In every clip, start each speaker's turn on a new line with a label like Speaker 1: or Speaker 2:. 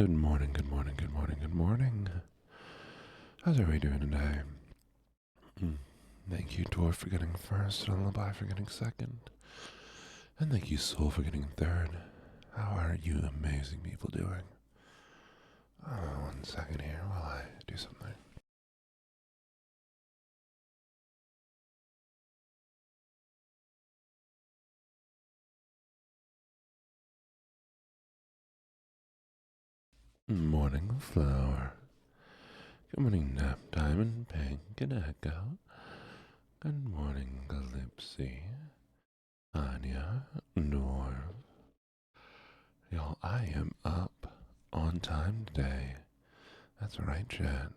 Speaker 1: Good morning, good morning, good morning, good morning. How's everybody doing today? Thank you, Dwarf, for getting first, Lullaby for getting second, and thank you, Soul, for getting third. How are you amazing people doing? 1 second here while I do something. Morning, Flower. Good morning, Nap, Diamond, Pink, and Echo. Good morning, Calypsy, Anya, Dwarf. Y'all, I am up on time today. That's right, Chad.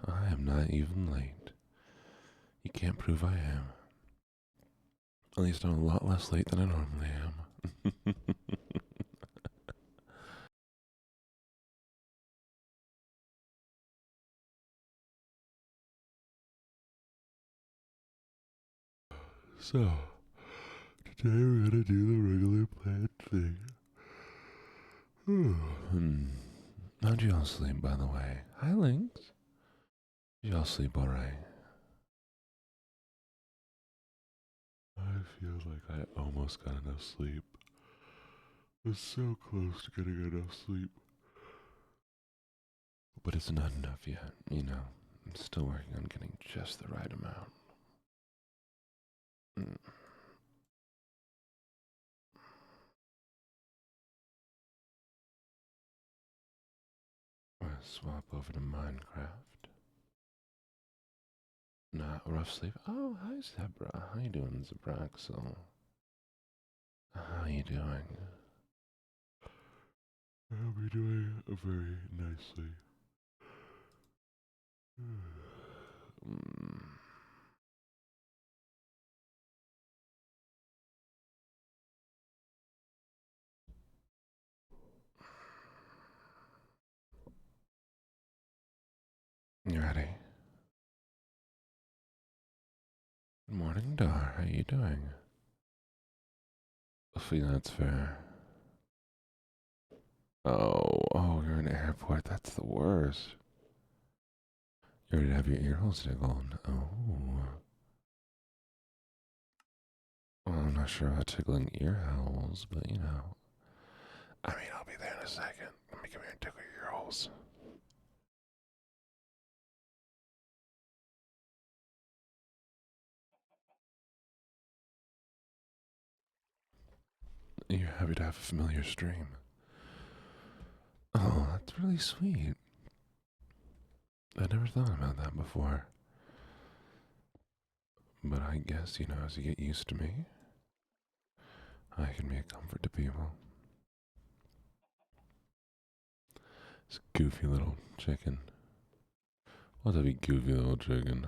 Speaker 1: I am not even late. You can't prove I am. At least I'm a lot less late than I normally am. So, today we're gonna do the regular planned thing. How'd you all sleep, by the way? Hi, Lynx. Did y'all sleep alright? I feel like I almost got enough sleep. I was so close to getting enough sleep. But it's not enough yet, you know. I'm still working on getting just the right amount. Swap over to Minecraft. Not rough sleep. Oh, hi, Zebra. How you doing, Zebraxel? How you doing? I'll be doing very nicely. You ready? Good morning, Dar. How you doing? Hopefully that's fair. Oh, you're in an airport. That's the worst. You already have your ear holes tickled. Oh. Well, I'm not sure about tickling ear holes, but you know. I mean, I'll be there in a second. Let me come here and tickle your ear holes. You're happy to have a familiar stream. Oh, that's really sweet. I never thought about that before. But I guess, you know, as you get used to me, I can be a comfort to people. This goofy little chicken. What's up, you goofy little chicken?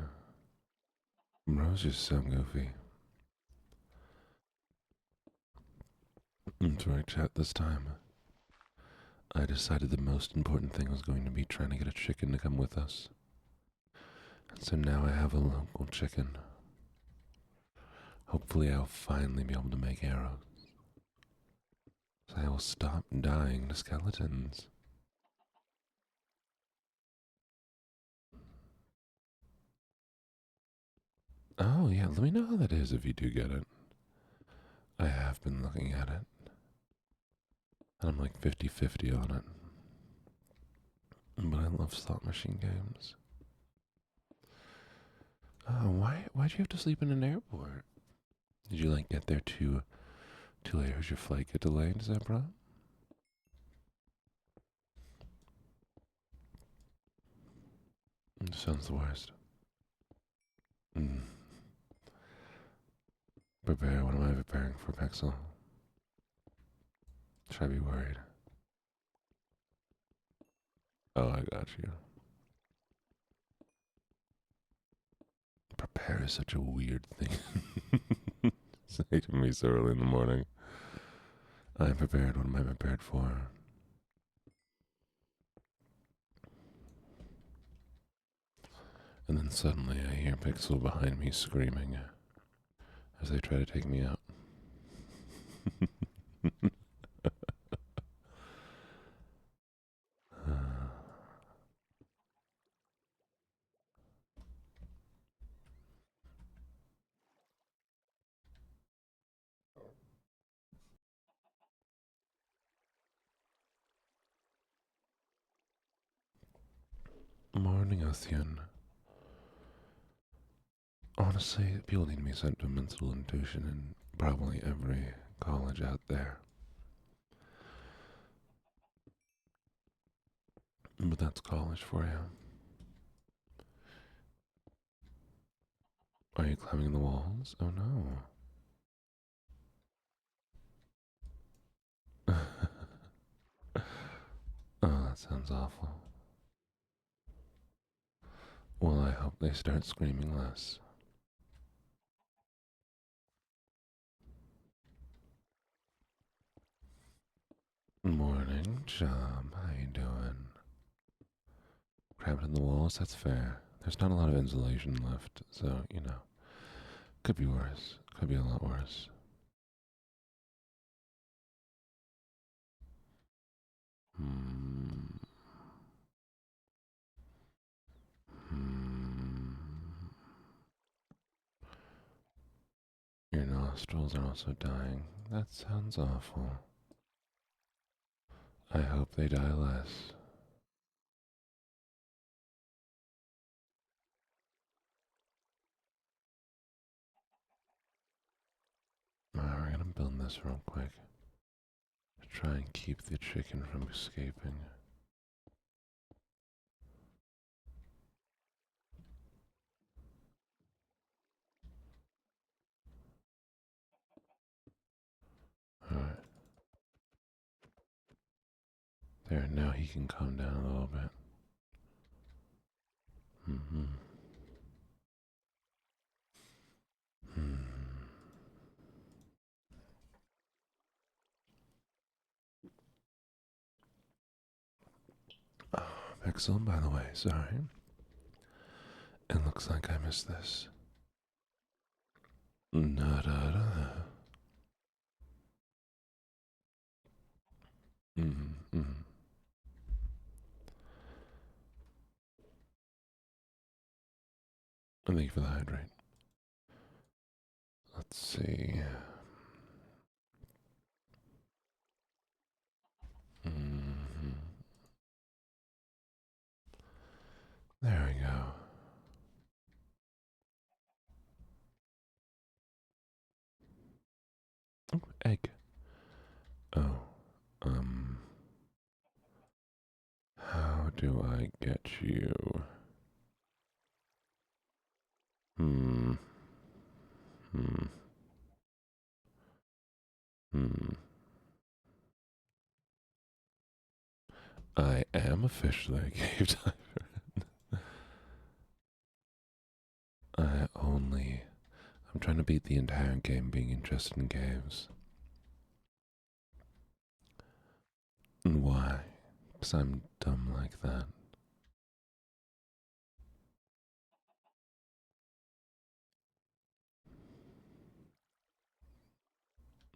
Speaker 1: Bro's just so goofy. That's right, chat, this time. I decided the most important thing was going to be trying to get a chicken to come with us. And so now I have a local chicken. Hopefully I'll finally be able to make arrows. So I will stop dying to skeletons. Oh, yeah, let me know how that is if you do get it. I have been looking at it. And I'm like 50-50 on it. But I love slot machine games. Oh, why'd you have to sleep in an airport? Did you like get there too late? Or your flight get delayed, Zebra? Sounds the worst. Prepare, what am I preparing for, Pixel? Should I be worried? Oh, I got you. Prepare is such a weird thing. Say to me so early in the morning. I'm prepared. What am I prepared for? And then suddenly I hear Pixel behind me screaming as they try to take me out. Morning, Ocean. Honestly, people need to be sent to mental intuition in probably every college out there. But that's college for you. Are you climbing the walls? Oh no. Oh, that sounds awful. Well, I hope they start screaming less. Morning, Chum. How you doing? Cramped in the walls? That's fair. There's not a lot of insulation left, so, could be worse. Could be a lot worse. Hmm. Hmm. Your nostrils are also dying. That sounds awful. I hope they die less. Alright, we're gonna build this real quick. To try and keep the chicken from escaping. Alright. There, now he can calm down a little bit. Mm-hmm. Hmm. Oh, Pixel, by the way, sorry. It looks like I missed this. Da-da-da. Mm-hmm. Mm-hmm. And thank you for the hydrate. Let's see. Mm-hmm. There we go. Oh, egg. Oh, how do I get you? Hmm. Hmm. Hmm. I am officially a cave diver. I'm trying to beat the entire game being interested in caves. And why? Because I'm dumb like that.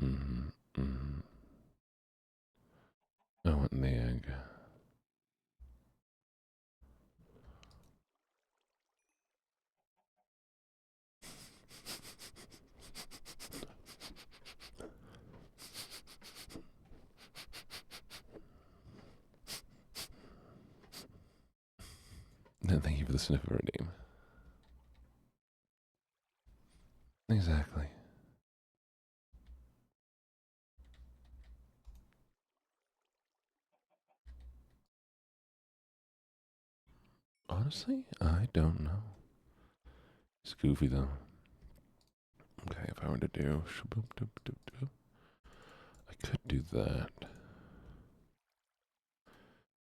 Speaker 1: Mm-hmm. Mm-hmm. I want the egg. No, thank you for the sniffer redeem. Exactly. Honestly, I don't know. It's goofy though. Okay, if I were to do, I could do that.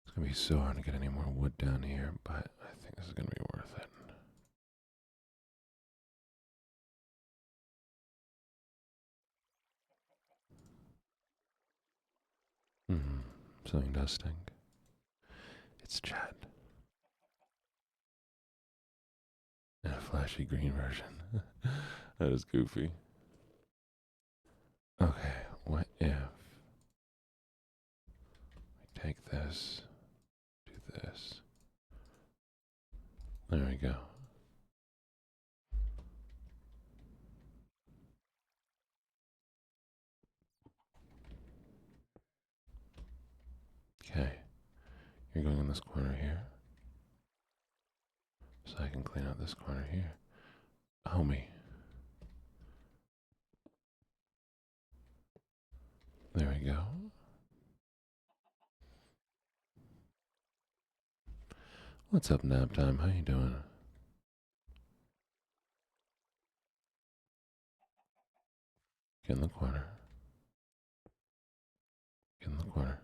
Speaker 1: It's gonna be so hard to get any more wood down here, but I think this is gonna be worth it. Mm-hmm. Something does stink. It's Chad. And a flashy green version. That is goofy. Okay, what if we take this, do this? There we go. Okay, you're going in this corner here. So I can clean out this corner here. Homie. There we go. What's up, nap time? How you doing? Get in the corner. Get in the corner.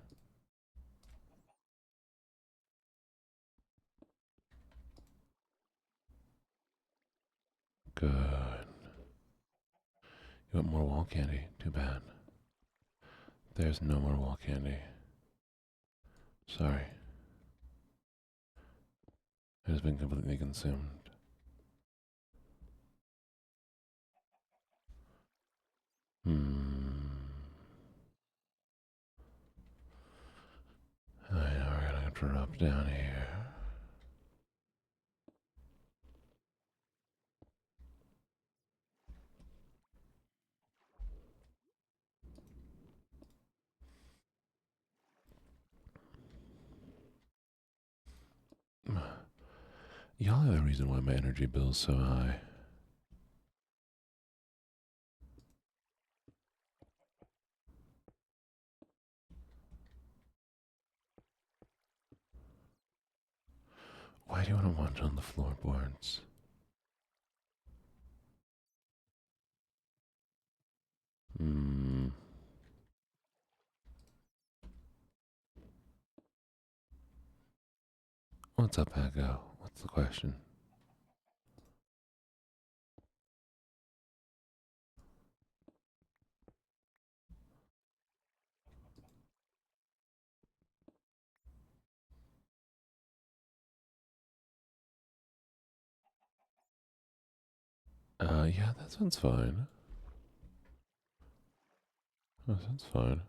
Speaker 1: Good. You want more wall candy? Too bad. There's no more wall candy. Sorry. It has been completely consumed. Alright, now we're gonna drop down here. Y'all are the reason why my energy bill's so high. Why do you want to watch on the floorboards? What's up, Echo? What's the question? Yeah, that sounds fine. That sounds fine.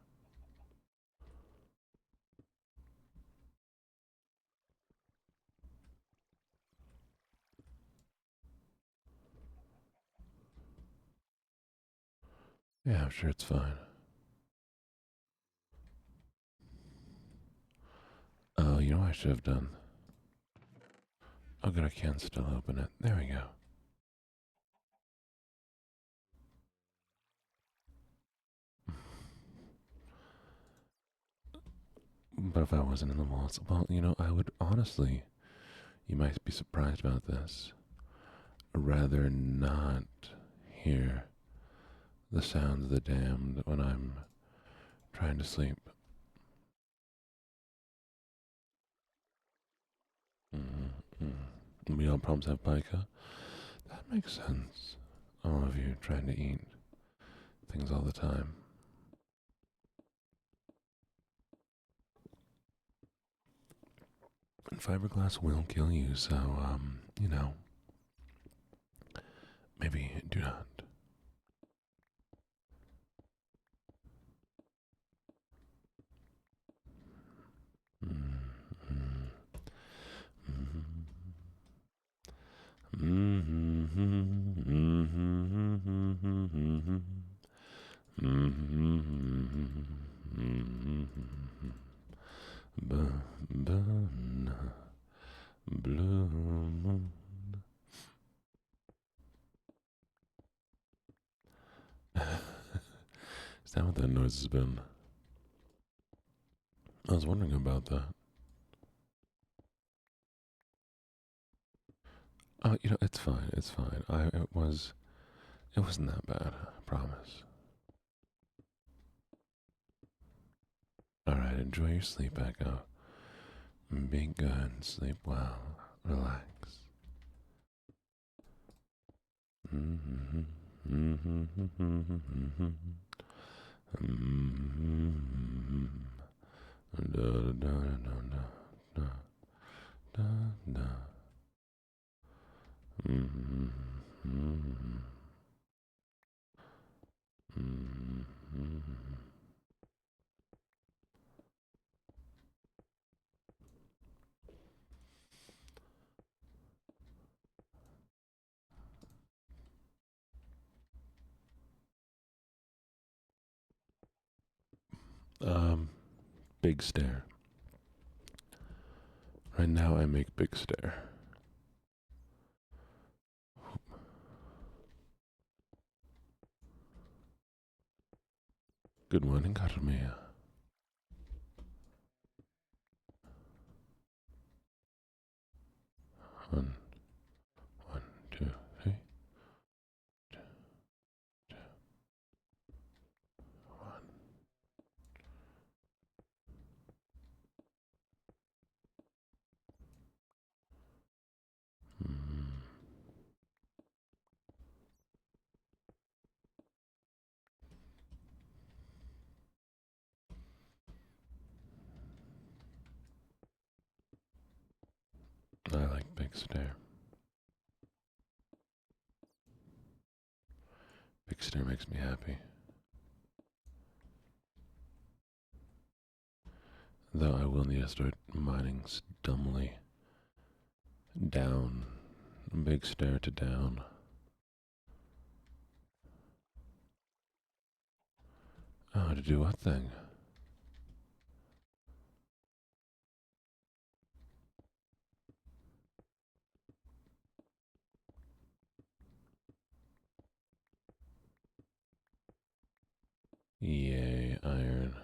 Speaker 1: Yeah, I'm sure it's fine. Oh, you know what I should have done? Oh, good, I can still open it. There we go. But if I wasn't in the walls, well, I would honestly, you might be surprised about this, rather not hear the sounds of the damned when I'm trying to sleep. We all problems have pica. That makes sense. All of you trying to eat things all the time. And fiberglass will kill you, so, maybe do not. Blue moon. Is that what that noise has been? I was wondering about that. Oh, it's fine. It's fine. It wasn't that bad. I promise. All right, enjoy your sleep, Echo. Be good. Sleep well. Relax. Da, da, da, da, da, da. Big stare. Right now I make big stare. Good morning, Carmia. One, one, two, three, two, two, one. I like Big Stare. Big Stare makes me happy. Though I will need to start mining dumbly. Down. Big Stare to down. Oh, to do what thing? Yay, iron.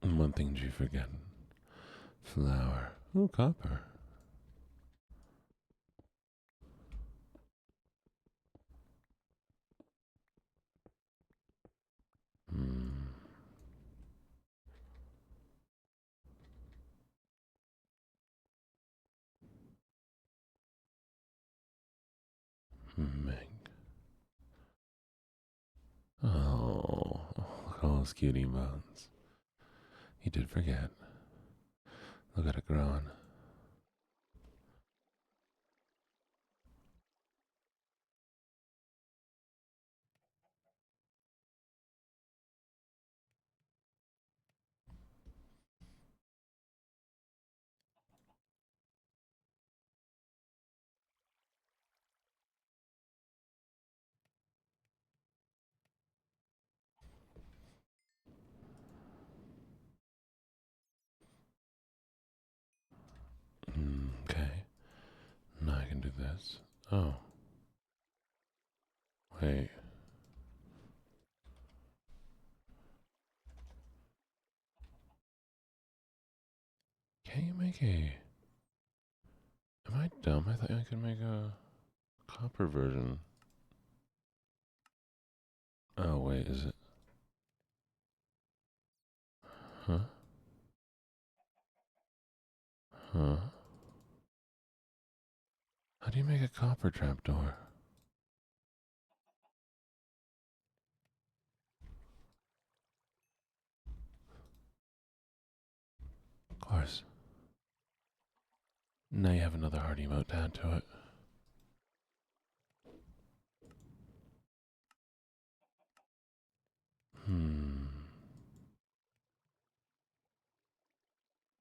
Speaker 1: And one thing you forget. Flour. Ooh, copper. Hmm. Meg. Oh, look at all those cutie bones. He did forget. Look at it growing. Okay. Now I can do this. Oh. Wait. Can you make a... Am I dumb? I thought I could make a copper version. Oh, wait, is it? Huh? Huh? How do you make a copper trapdoor? Of course. Now you have another hard emote to add to it.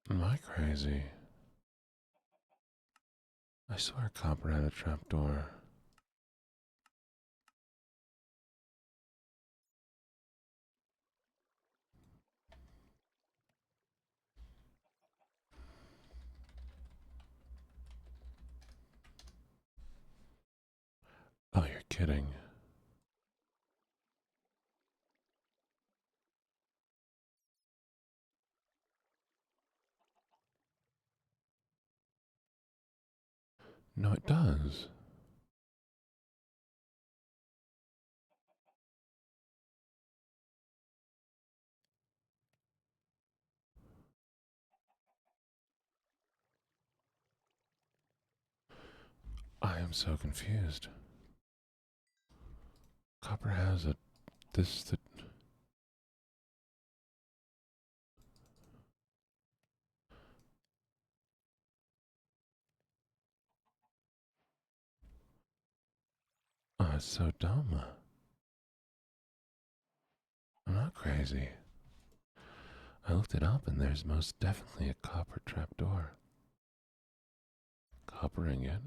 Speaker 1: Am I crazy? I swear copper had a trapdoor. Oh, you're kidding. No, it does. I am so confused. Copper has a... This... The, oh, it's so dumb. I'm not crazy. I looked it up and there's most definitely a copper trapdoor. Copper ingot.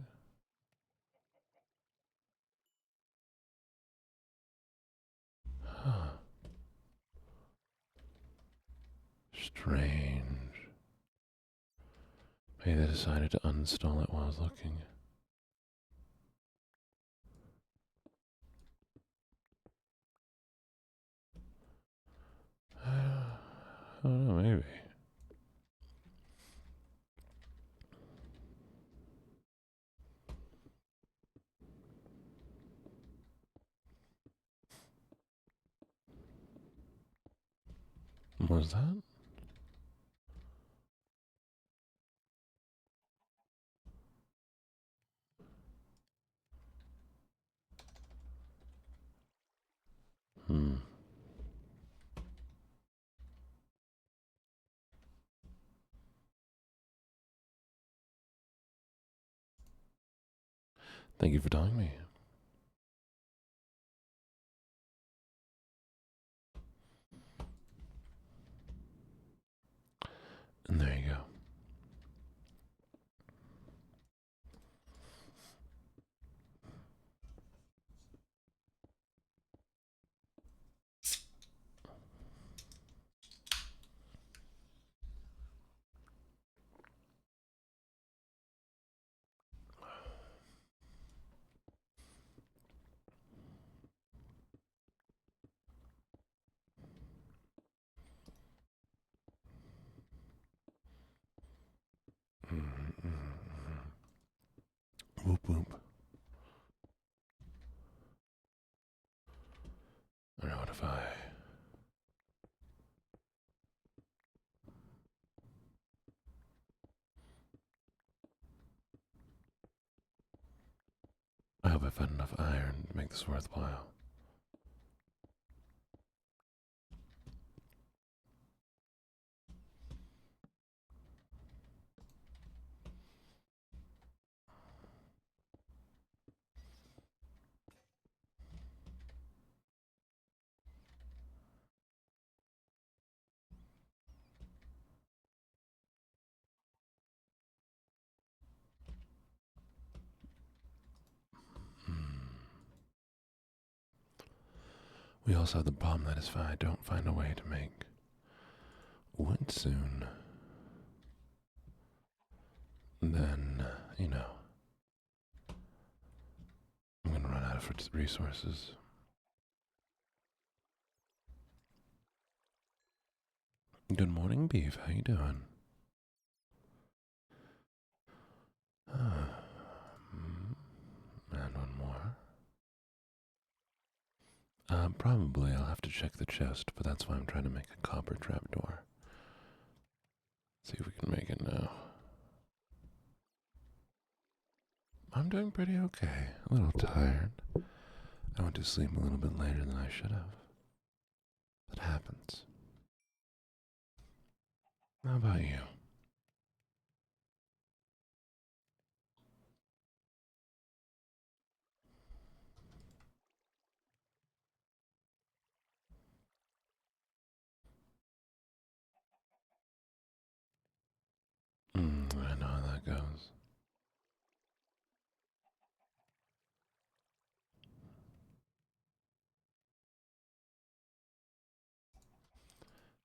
Speaker 1: Strange. Maybe they decided to uninstall it while I was looking. I don't know, maybe. What was that? Thank you for telling me. And there you go. Whoop whoop. Or what if I hope I found enough iron to make this worthwhile. We also have the problem that if I don't find a way to make wood soon, then, I'm gonna run out of resources. Good morning, Beef. How you doing? And one more. Probably I'll have to check the chest, but that's why I'm trying to make a copper trapdoor. See if we can make it now. I'm doing pretty okay. A little tired. I went to sleep a little bit later than I should have. That happens. How about you? I know how that goes.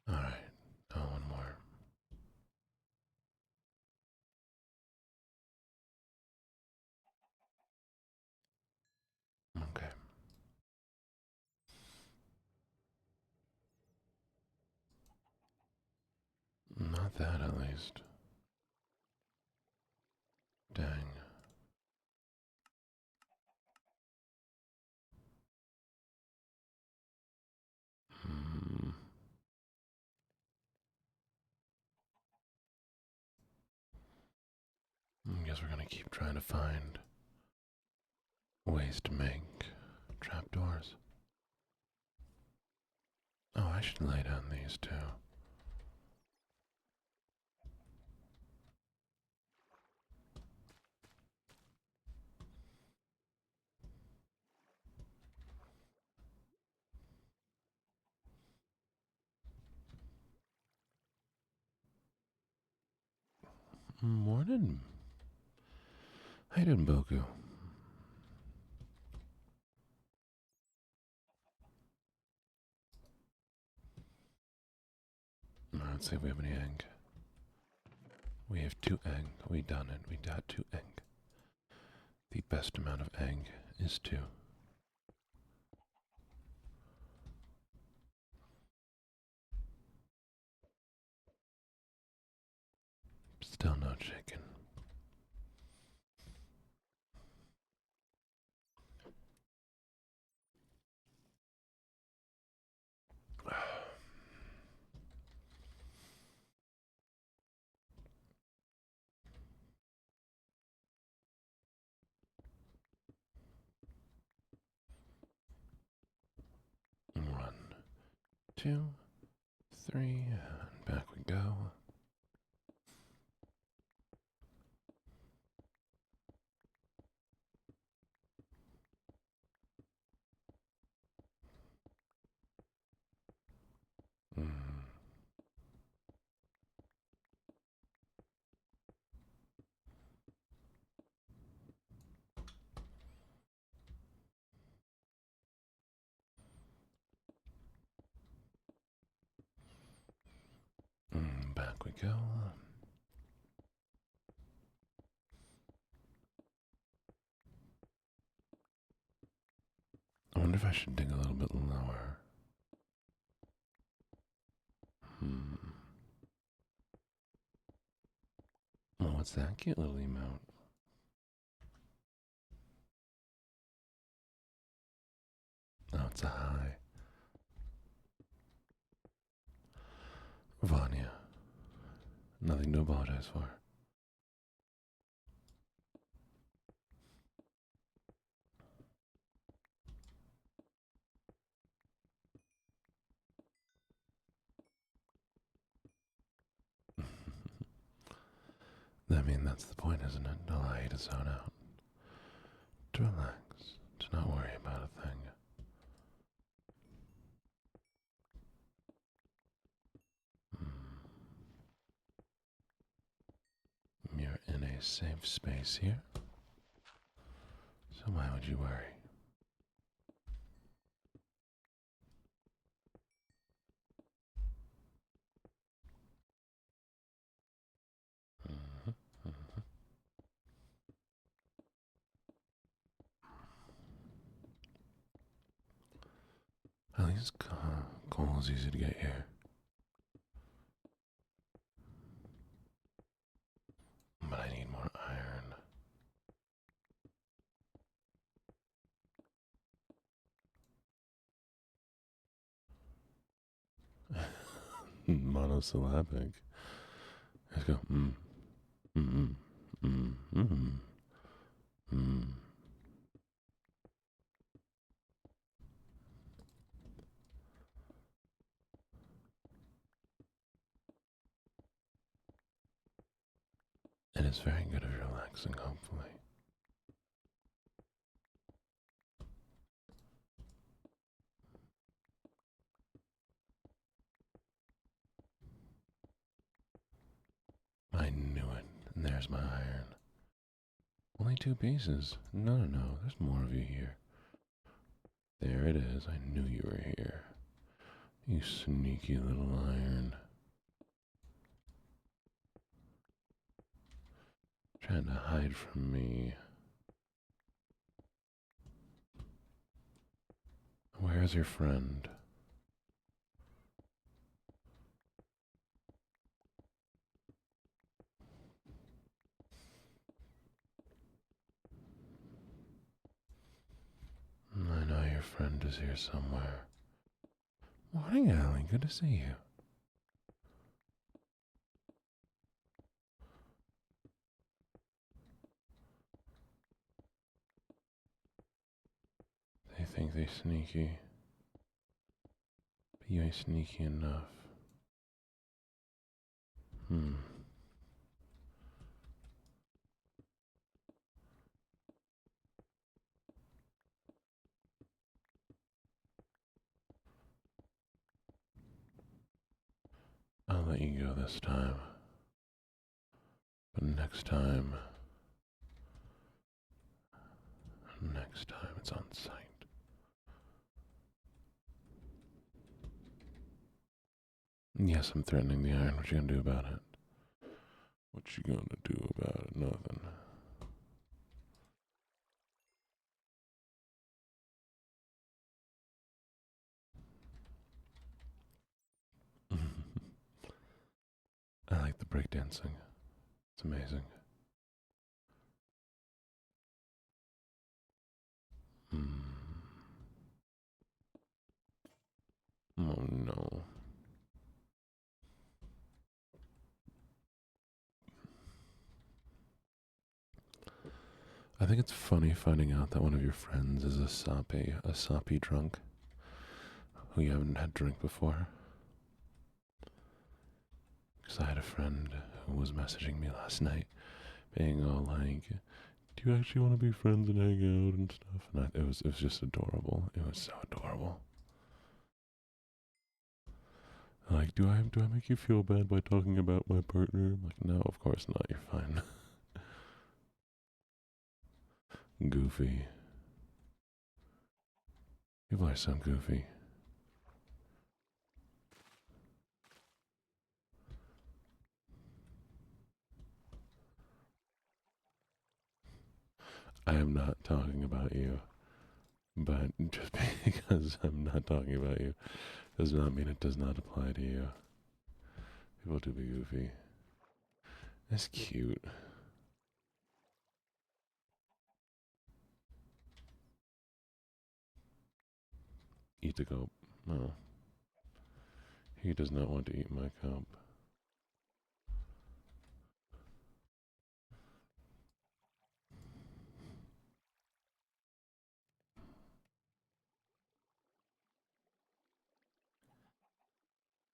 Speaker 1: Alright. Oh, one more. Okay. Not that, at least. Dang. I guess we're gonna keep trying to find ways to make trapdoors. Oh, I should lay down these too. Morning. How you doing, Boku? Let's see if we have any egg. We have 2 egg. We done it. We got 2 egg. The best amount of egg is 2. Still no chicken. One, 2, 3, and back we go. Back we go. I wonder if I should dig a little bit lower. Oh, what's that cute little emote? Oh, it's a hi. Vanya. Nothing to apologize for. I mean, that's the point, isn't it? To lie to zone out. To relax. To not worry about a thing. You're in a safe space here. So why would you worry? At least coal is easy to get here. But I need more iron. Monosyllabic. Let's go. It is very good at relaxing, hopefully. I knew it. And there's my iron. Only 2 pieces. No, there's more of you here. There it is. I knew you were here. You sneaky little iron. Trying to hide from me. Where's your friend? I know your friend is here somewhere. Morning, Allie. Good to see you. They think they sneaky. But you ain't sneaky enough. I'll let you go this time. But next time it's on sight. Yes, I'm threatening the iron. What you gonna do about it? What you gonna do about it? Nothing. I like the breakdancing. It's amazing. Mm. Oh no. I think it's funny finding out that one of your friends is a soppy drunk who you haven't had drink before. Because I had a friend who was messaging me last night, being all like, "Do you actually want to be friends and hang out and stuff?" And it was just adorable. It was so adorable. Like, do I make you feel bad by talking about my partner? I'm like, no, of course not. You're fine. Goofy. People are so goofy. I am not talking about you, but just because I'm not talking about you does not mean it does not apply to you. People do be goofy. That's cute. Eat the cup. No. He does not want to eat my cup.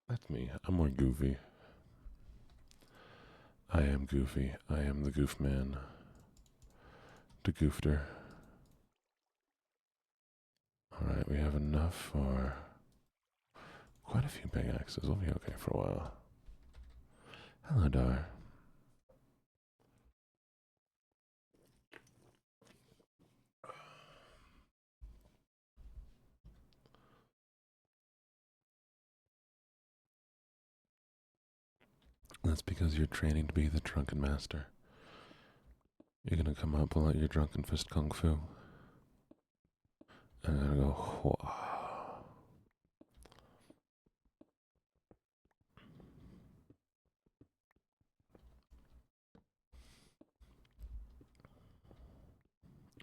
Speaker 1: That's me. I'm more goofy. I am goofy. I am the goof man. The goofter. Alright, we have enough for quite a few pickaxes. We'll be okay for a while. Hello, Dar. That's because you're training to be the drunken master. You're gonna come out, pull out your drunken fist kung fu. And I'm gonna go, whoa.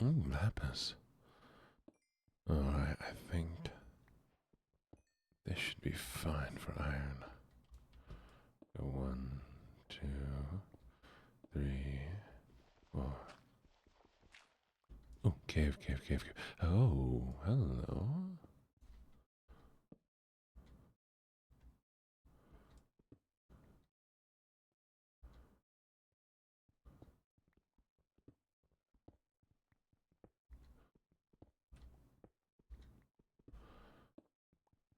Speaker 1: Ooh, lapis. Alright, I think this should be fine for iron. Go 1, 2, 3, 4. Oh, cave. Oh, hello.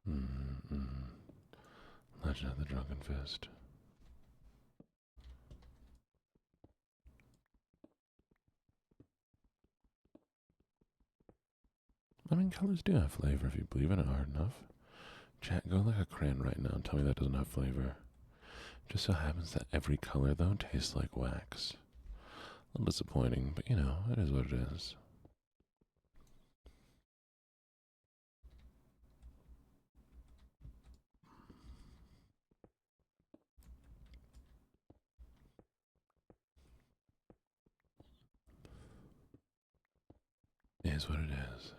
Speaker 1: Mm-mm. Legend of the Drunken Fist. I mean, colors do have flavor if you believe in it hard enough. Chat, go like a crayon right now and tell me that doesn't have flavor. Just so happens that every color, though, tastes like wax. A little disappointing, but you know, it is what it is. It is what it is.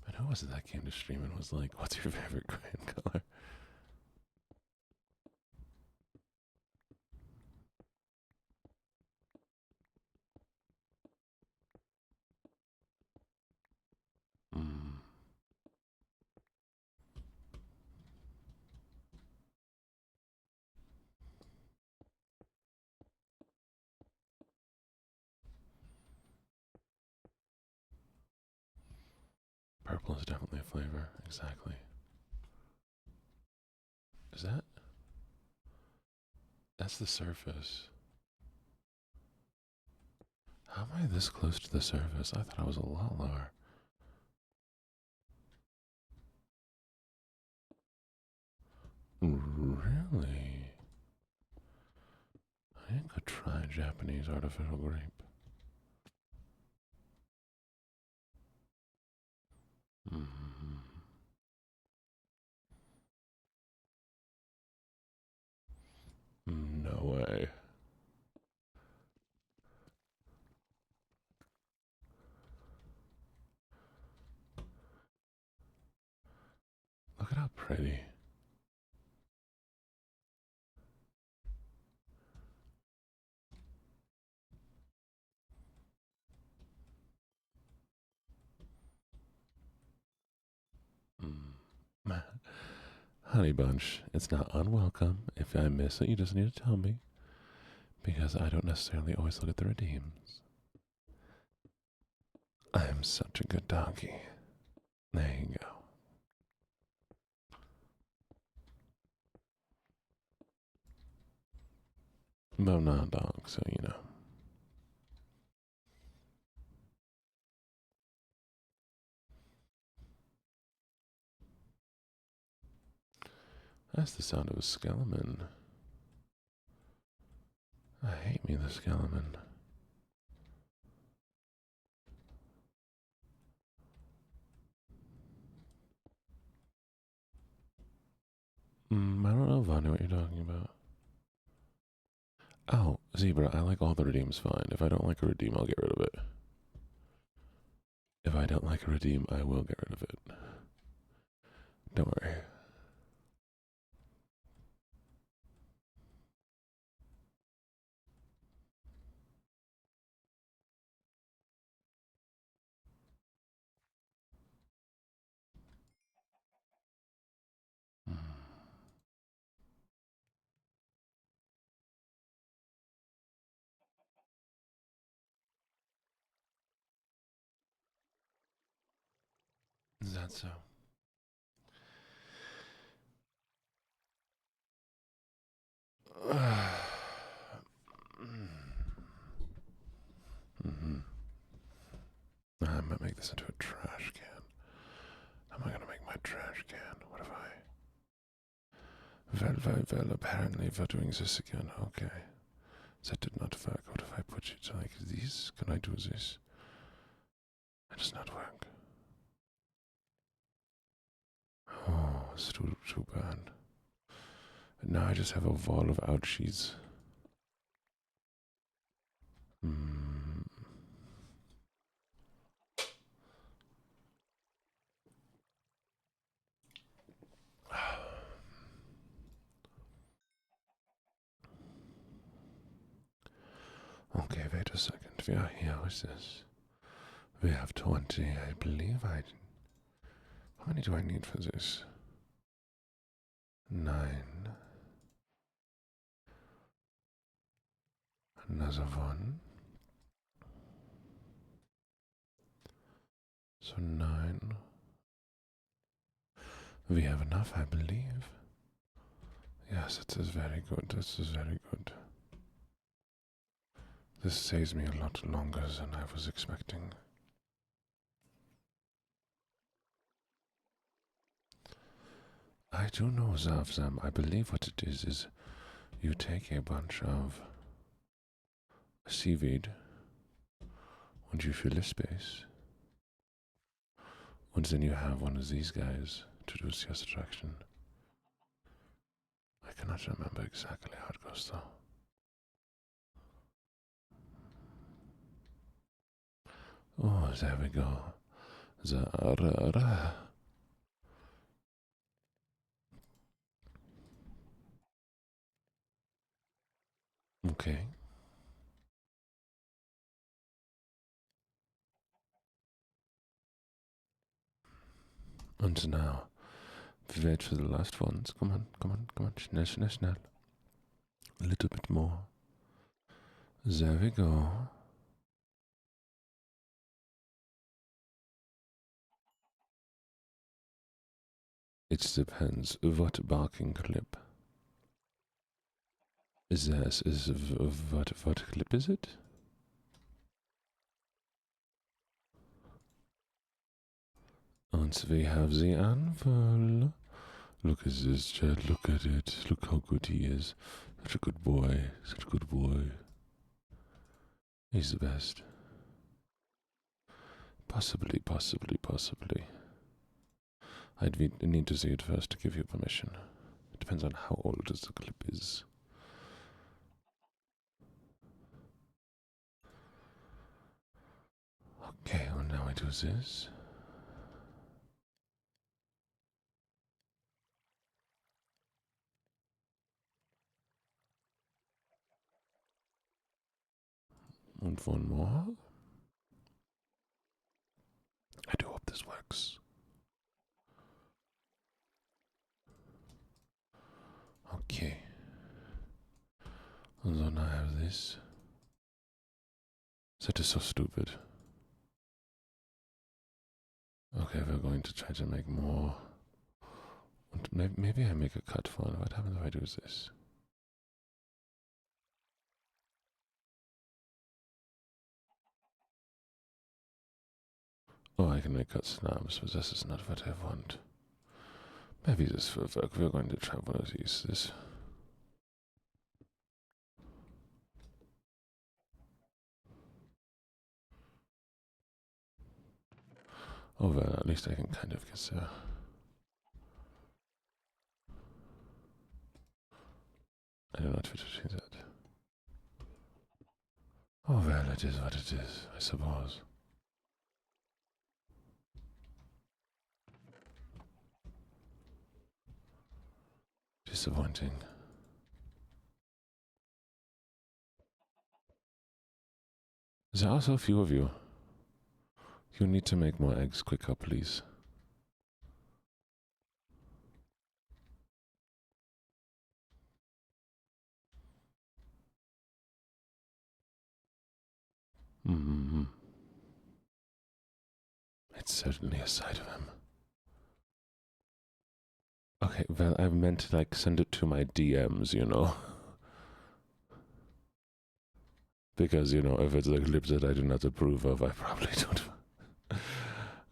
Speaker 1: But who was it that came to stream and was like, what's your favorite crayon color? Mm. Purple is definitely a flavor. Exactly. Is that? That's the surface. How am I this close to the surface? I thought I was a lot lower. Really? I could try Japanese artificial grape. No way. Look at how pretty. Honey Bunch, it's not unwelcome. If I miss it, you just need to tell me. Because I don't necessarily always look at the redeems. I am such a good doggy. There you go. But I'm not a dog, so you know. That's the sound of a skeleton. I hate me the skeleton. I don't know if I know what you're talking about. Oh, Zebra, I like all the redeems fine. If I don't like a redeem, I'll get rid of it. If I don't like a redeem, I will get rid of it. Don't worry. Is that so? I might make this into a trash can. How am I gonna make my trash can? What if I... Well, apparently we're doing this again. Okay. That did not work. What if I put it like this? Can I do this? It does not work. Oh, it's too bad. And now I just have a wall of ouchies. Okay, wait a second. We are here. What's this? We have 20. I believe I... How many do I need for this? 9. Another 1. So 9. We have enough, I believe. Yes, it is very good. This is very good. This saves me a lot longer than I was expecting. I do know them. I believe what it is you take a bunch of seaweed and you fill the space. And then you have one of these guys to do the extraction. I cannot remember exactly how it goes though. Oh, there we go. Okay. And now, we wait for the last ones. Come on. Schnell. A little bit more. There we go. It depends what barking clip. What clip is it? And we have the anvil. Look at this, Chad. Look at it. Look how good he is. Such a good boy. Such a good boy. He's the best. Possibly, possibly, possibly. I'd need to see it first to give you permission. It depends on how old the clip is. Okay, well now I do this. And one more. I do hope this works. Okay. And then I have this. That is so stupid. Okay, we're going to try to make more. And maybe I make a cut for it. What happens if I do this? Oh, I can make cut snaps, but this is not what I want. Maybe this will work. We're going to try one of these. This. Oh well, at least I can kind of get there. I do not fit between that. Oh well, it is what it is, I suppose. Disappointing. There are so few of you. You need to make more eggs quicker, please. Mm-hmm. It's certainly a sight of him. Okay, well, I meant to, like, send it to my DMs, you know? Because, you know, if it's a clip that I do not approve of, I probably don't.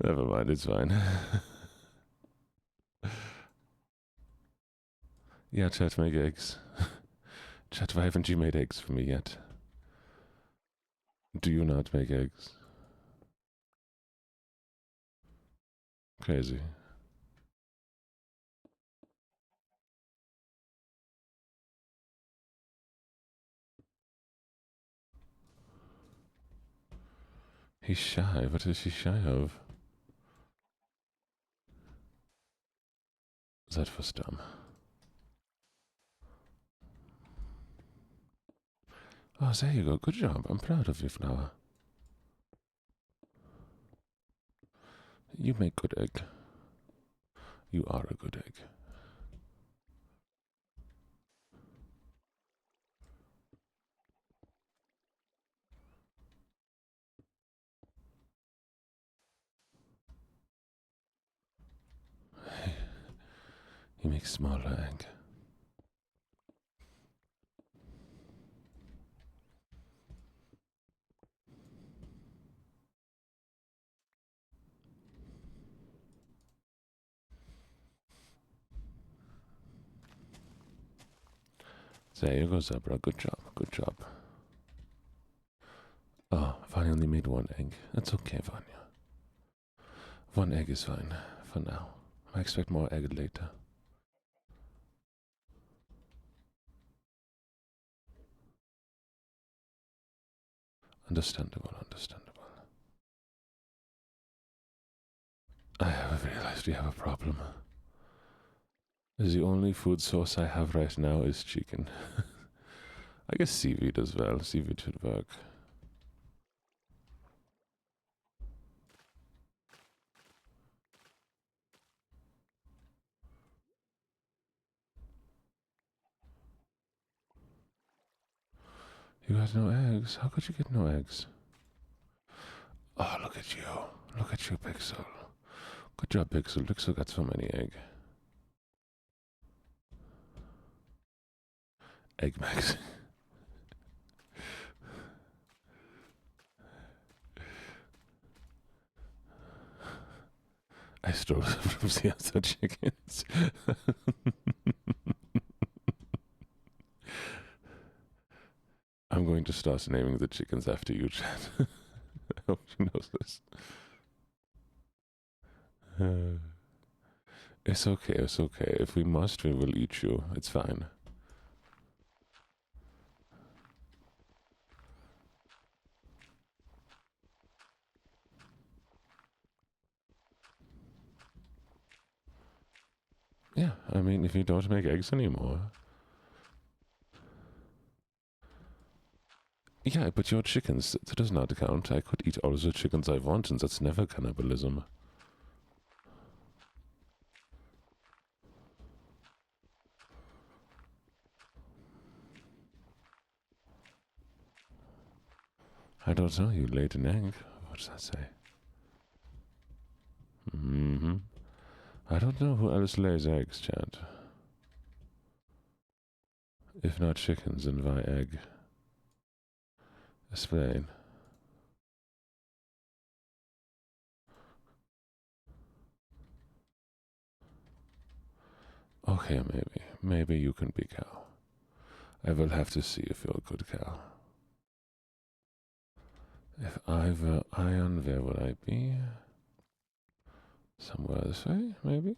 Speaker 1: Never mind, it's fine. Yeah, chat, make eggs. Chat, why haven't you made eggs for me yet? Do you not make eggs? Crazy. He's shy. What is he shy of? That was dumb. Oh, there you go. Good job. I'm proud of you, Flower. You make good egg. You are a good egg. You make smaller egg. There you go, Zebra. Good job. Good job. Oh, Vanya only made one egg. That's okay, Vanya. One egg is fine for now. I expect more egg later. Understandable, understandable. I have realized we have a problem. The only food source I have right now is chicken. I guess seaweed as well. Seaweed should work. You got no eggs? How could you get no eggs? Oh, look at you. Look at you, Pixel. Good job, Pixel. Pixel got so many egg. Egg Max. I stole them from Siesta Chickens. I'm going to start naming the chickens after you, Chad. I hope you know this. It's okay, it's okay. If we must, we will eat you. It's fine. Yeah, I mean, if you don't make eggs anymore. Yeah, but you're chickens. That does not count. I could eat all the chickens I want, and that's never cannibalism. I don't know, you laid an egg. What does that say? Mm-hmm. I don't know who else lays eggs, Chad. If not chickens, then why egg? Explain. Okay, maybe. Maybe you can be cow. I will have to see if you're a good cow. If I were iron, where would I be? Somewhere this way, maybe?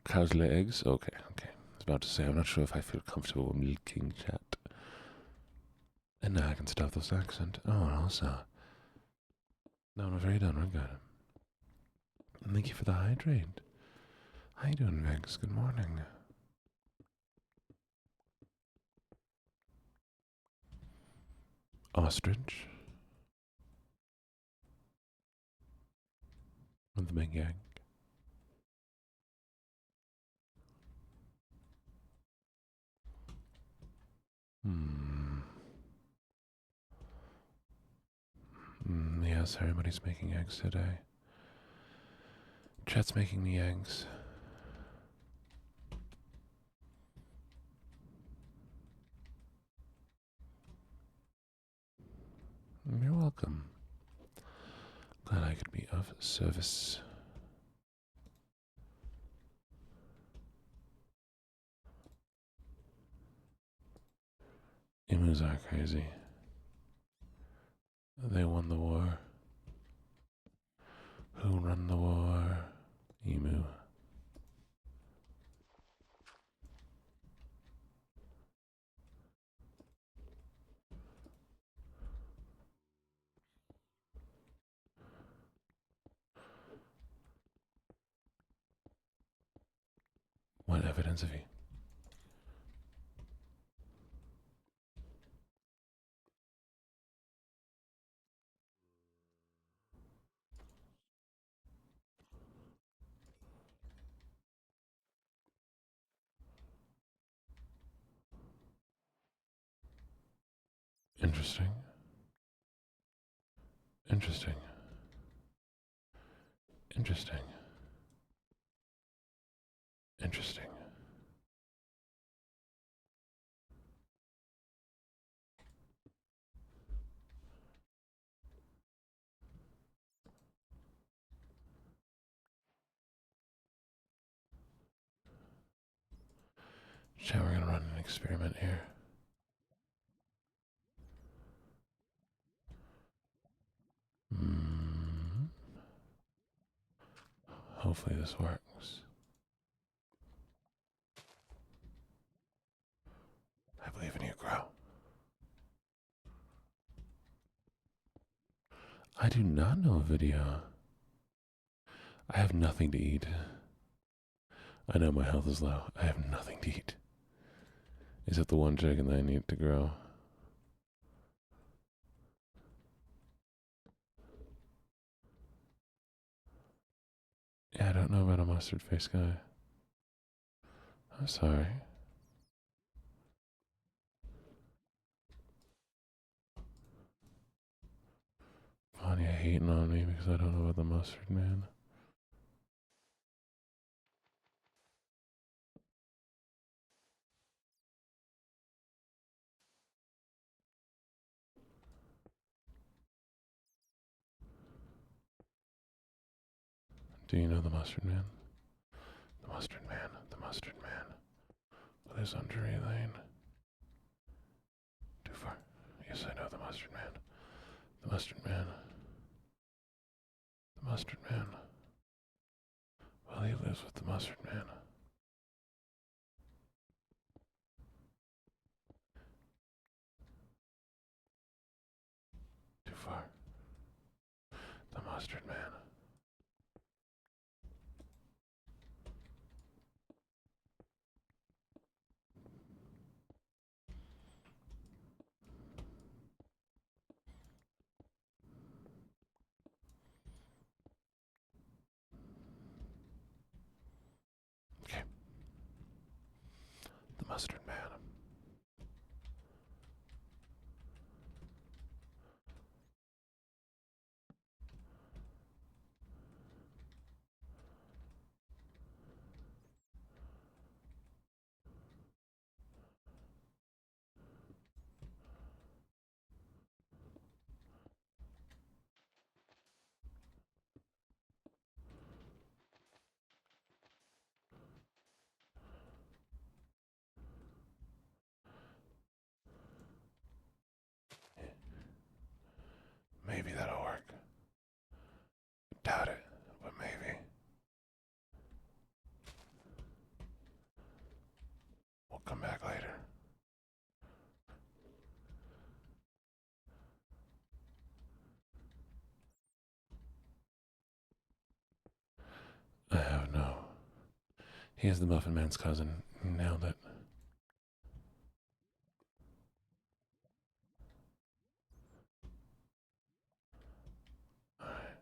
Speaker 1: Cows lay eggs? Okay, okay. I was about to say, I'm not sure if I feel comfortable milking chat. And now I can stop this accent. Oh, and also. No, we're very done. We're good. And thank you for the hydrate. How you doing, Vex? Good morning. Ostrich. With the big gang. Yes, everybody's making eggs today. Chat's making me eggs. You're welcome. Glad I could be of service. Emus are crazy. They won the war. Who run the war? Emu. What evidence have you? Interesting. Interesting. Interesting. Interesting. Chat, we're gonna run an experiment here. Hopefully this works. I believe in you, Grow. I do not know a video. I have nothing to eat. I know my health is low. I have nothing to eat. Is it the one chicken that I need to grow? Yeah, I don't know about a mustard face guy. I'm sorry. Vanya hating on me because I don't know about the mustard man. Do you know the Mustard Man? The Mustard Man, the Mustard Man. With his on Drury Lane. Too far. Yes, I know the Mustard Man. The Mustard Man. The Mustard Man. Well, he lives with the Mustard Man. Too far. The Mustard Man. Okay. The Mustard Man. Maybe that'll work. Doubt it, but maybe. We'll come back later. I have no. He is the Muffin Man's cousin. Nailed it. Alright.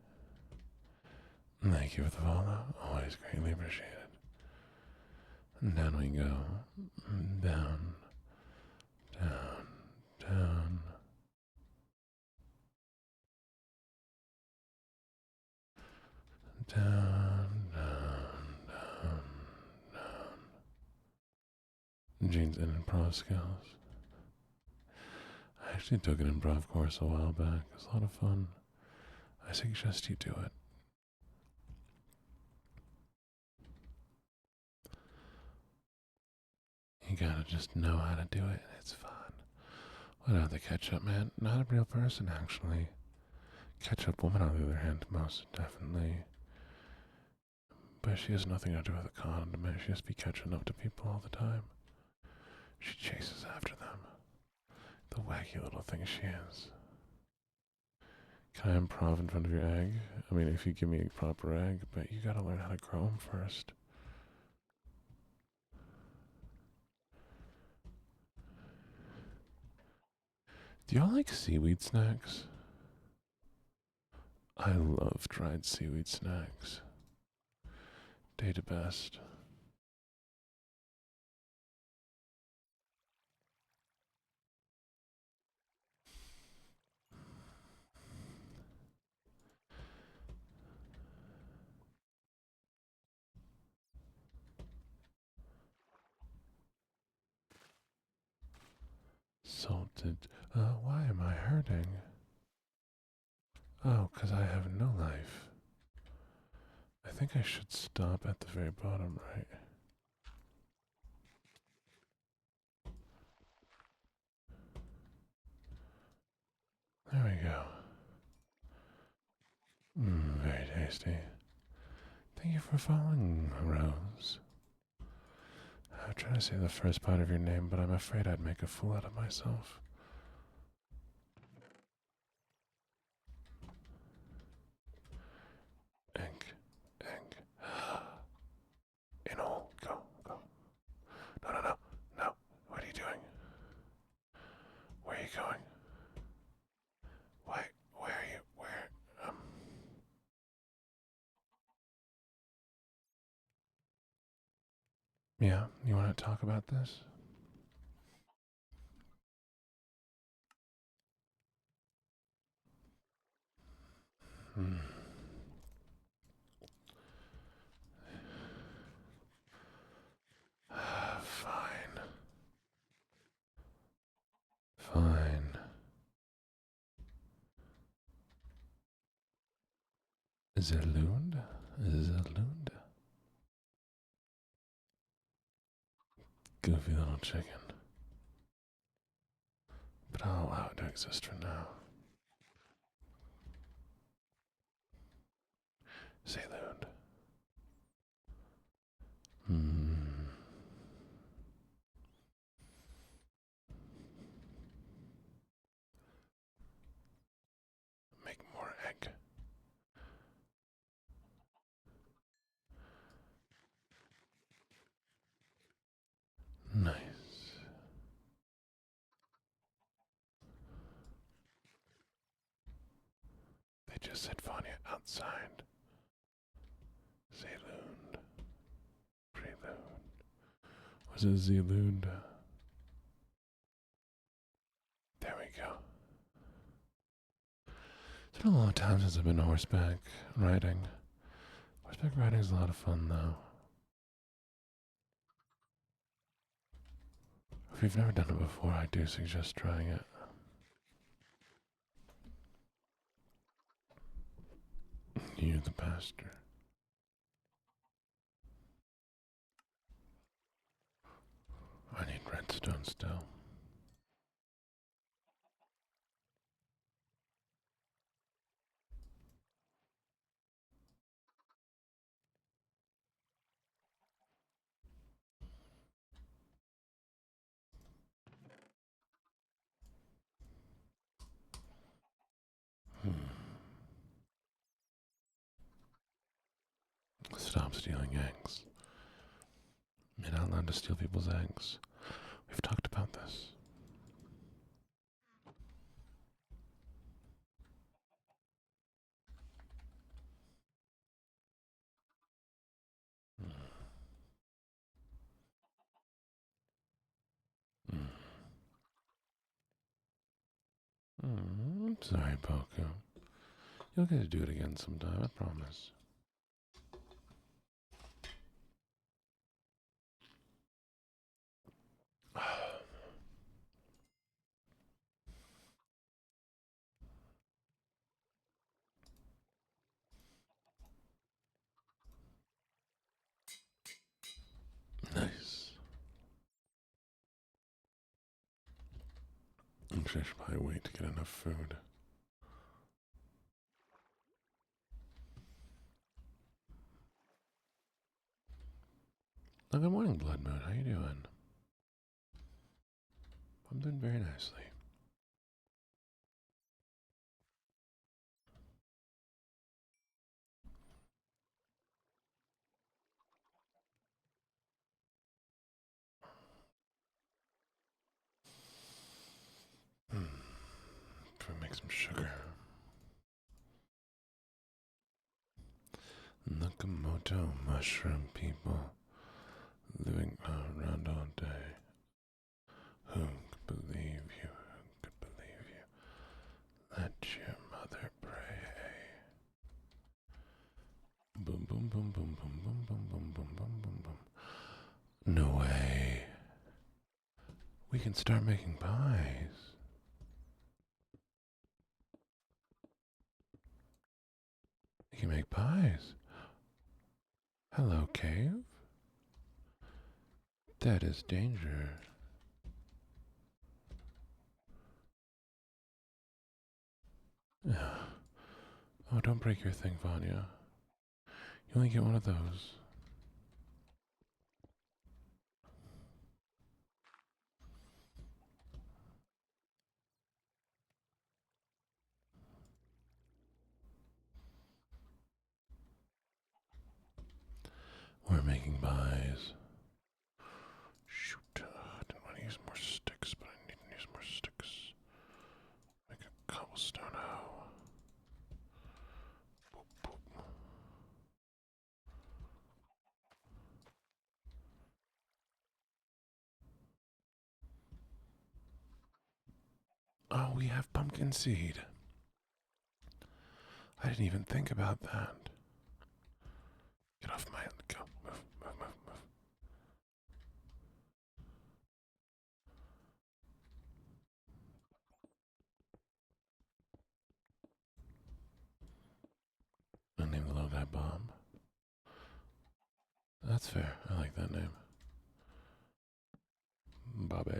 Speaker 1: Thank you for the follow. Always greatly appreciated. And down we go. Down. Down. Down. Down. Down. Down. Down. Gene's in improv skills. I actually took an improv course a while back. It was a lot of fun. I suggest you do it. You gotta just know how to do it. It's fun. What about the Ketchup Man? Not a real person, actually. Ketchup Woman, on the other hand, most definitely. But she has nothing to do with a condiment. She just be catching up to people all the time. She chases after them. The wacky little thing she is. Can I improv in front of your egg? I mean, if you give me a proper egg, but you gotta learn how to grow them first. Do y'all like seaweed snacks? I love dried seaweed snacks. Data best. Salted. Why am I hurting? Oh, 'cause I have no life. I think I should stop at the very bottom, right? There we go. Very tasty. Thank you for following, Rose. I was trying to say the first part of your name, but I'm afraid I'd make a fool out of myself. Ink. In all, go. No. What are you doing? Where are you going? Where are you? Yeah, you want to talk about this? Hmm. Fine. Zaloon? Zalunda. Goofy little chicken. But I'll allow it to exist for now. Zalund. Make more egg. Nice. They just said Vanya outside. Zalund. Prelude. Was it Zalund? There we go. It's been a long time since I've been horseback riding. Horseback riding is a lot of fun, though. If you've never done it before, I do suggest trying it. You, the pastor. I need redstone still. Stop stealing eggs. You're not allowed to steal people's eggs. We've talked about this. Sorry, Poku. You'll get to do it again sometime, I promise. Nice. Actually, I should probably wait to get enough food. Oh, good morning, Blood Moon. How you doing? I'm doing very nicely. Can we make some sugar? Nakamoto mushroom people living around all day. Who could believe you? Who could believe you? Let your mother pray. Boom, boom, boom, boom, boom, boom, boom, boom, boom, boom, boom, boom. No way. We can start making pies. You can make pies. Hello, cave. That is danger. Oh, don't break your thing, Vanya. You only get one of those. We're making pies. Shoot. I didn't want to use more sticks, but I need to use more sticks. Make a cobblestone hoe. Boop, boop. Oh, we have pumpkin seed. I didn't even think about that. Get off my... Go. Move, move, move, move. I named the little guy Bob. That's fair. I like that name. Bobby.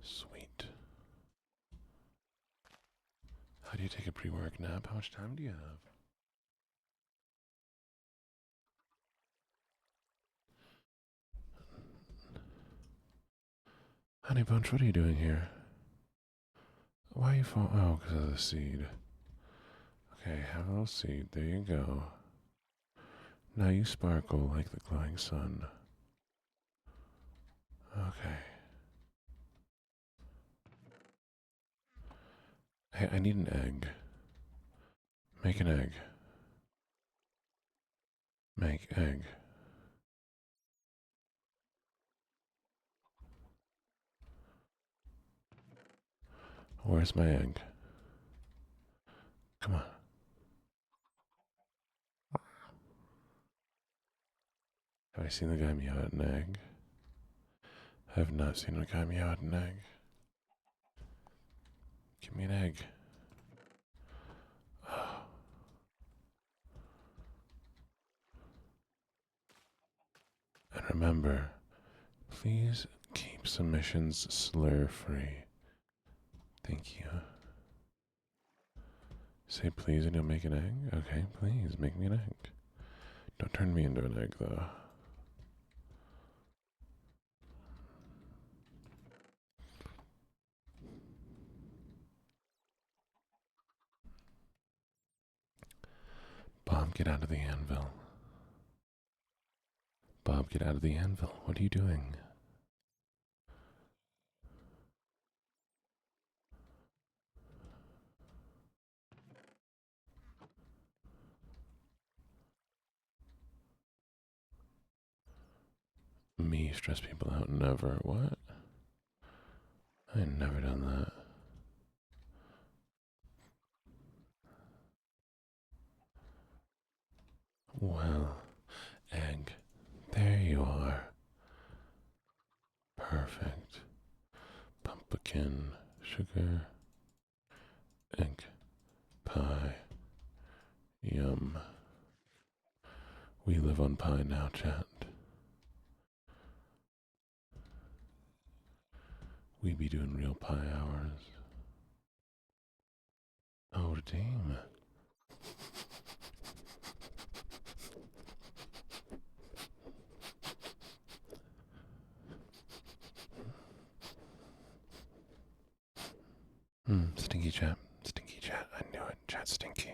Speaker 1: Sweet. How do you take a pre-work nap? How much time do you have? Honey Bunch, what are you doing here? Why are you falling? Oh, because of the seed. Okay, have a little seed. There you go. Now you sparkle like the glowing sun. Okay. Hey, I need an egg. Make an egg. Make egg. Where's my egg? Come on. Have I seen the guy meow at an egg? I have not seen a guy meow at an egg. Give me an egg. Oh. And remember, please keep submissions slur-free. Thank you. Say please and you'll make an egg? Okay, please, make me an egg. Don't turn me into an egg, though. Bob, get out of the anvil. Bob, get out of the anvil. What are you doing? Me stress people out? Never. What? I ain't never done that. Well, egg. There you are. Perfect. Pumpkin, sugar, egg, pie. Yum. We live on pie now, chat. We be doing real pie hours. Oh, damn. Stinky chat. Stinky chat. I knew it. Chat stinky.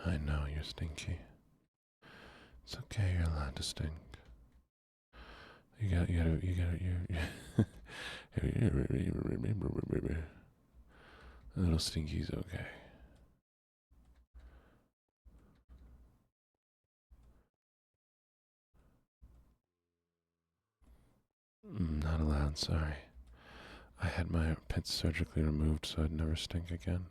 Speaker 1: I know you're stinky. It's okay, you're allowed to stink. You a little stinky's okay. Not allowed, sorry. I had my pits surgically removed so I'd never stink again.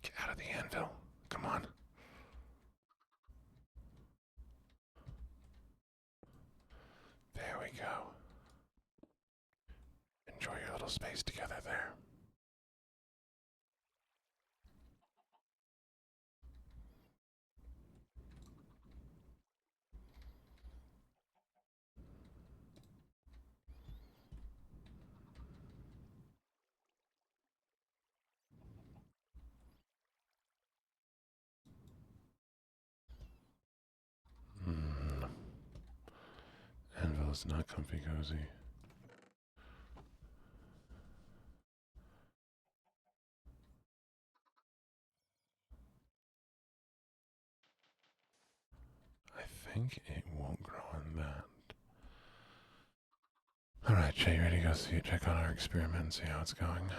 Speaker 1: Get out of the anvil. Come on. There we go. Enjoy your little space together there. it's not comfy cozy. I think it won't grow on that. Alright, Jay, you ready to go check on our experiment and see how it's going?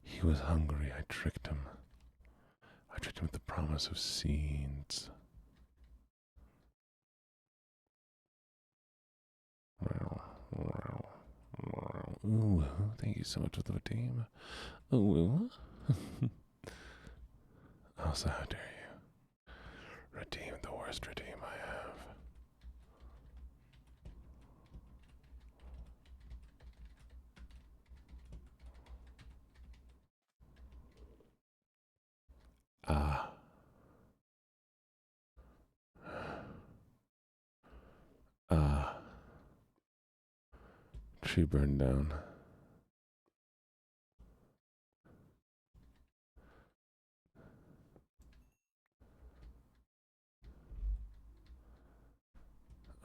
Speaker 1: He was hungry. I tricked him. I tricked him with the promise of seeds. Ooh, thank you so much for the team. Ooh. Also, how dare you redeem the worst redeem I have. Tree burned down.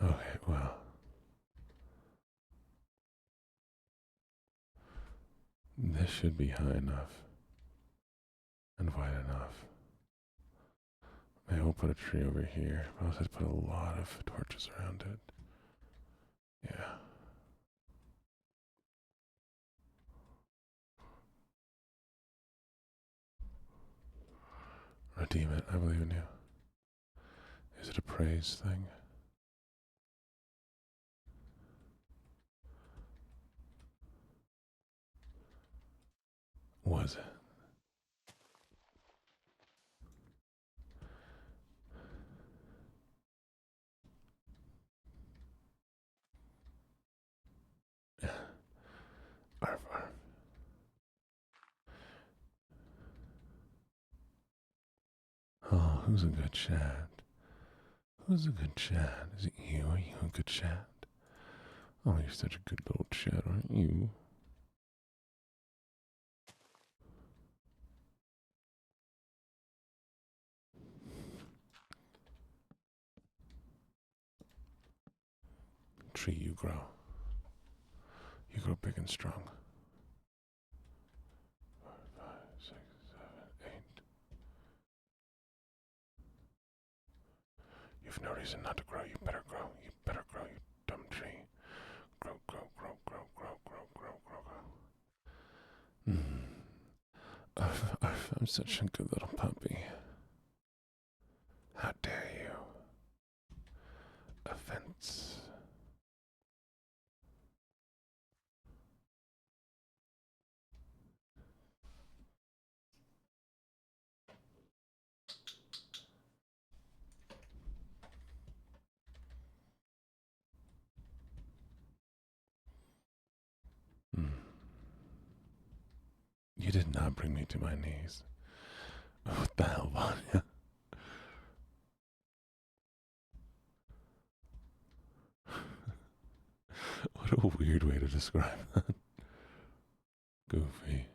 Speaker 1: Okay, well. This should be high enough and wide enough. Maybe we'll put a tree over here. I also put a lot of torches around it. Yeah. Redeem it. I believe in you. Is it a praise thing? Was it? Arf, arf. Oh, who's a good chat? Who's a good chat? Is it you? Are you a good chat? Oh, you're such a good little chat, aren't you? Tree, you grow. You grow big and strong. 4, 5, 6, 7, 8. You've no reason not to grow. You better grow. You better grow, you dumb tree. Grow, grow, grow, grow, grow, grow, grow, grow, grow. I'm such a good little puppy. How dare you? Offense. You did not bring me to my knees. What the hell, Vanya? What a weird way to describe that. Goofy.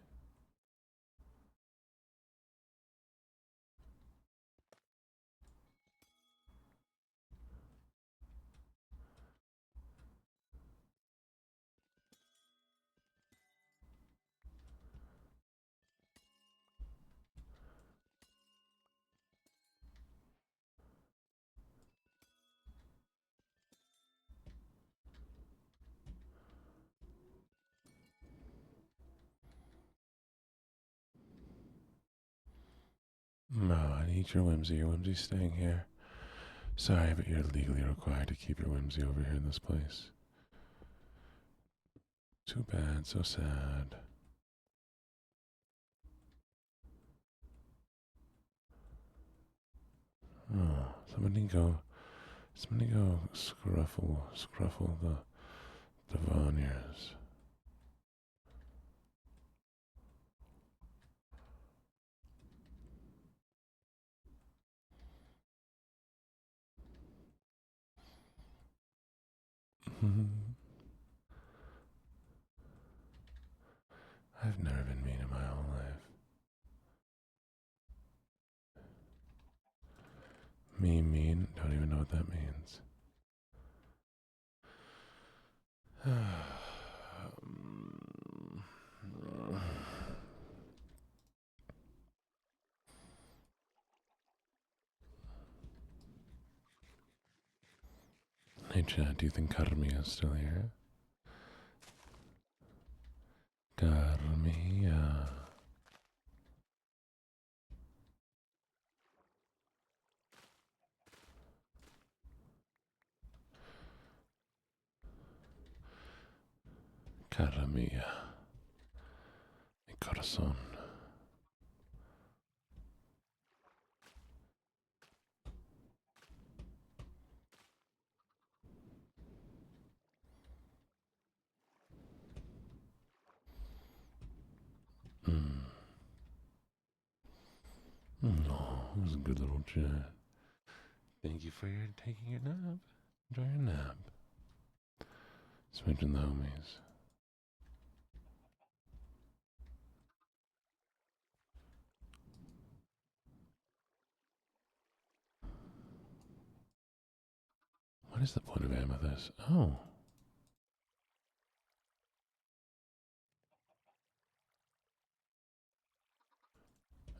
Speaker 1: No, I need your whimsy. Your whimsy's staying here. Sorry, but you're legally required to keep your whimsy over here in this place. Too bad, so sad. Oh, somebody go scruffle the Vanyers. I've never been mean in my whole life. Mean? Don't even know what that means. Hey Chad, do you think Carmia's still here? Carmia. Carmia. Mi corazón. No, it was a good little chat. Thank you for taking your nap. Enjoy your nap. Switching the homies. What is the point of amethyst? Oh.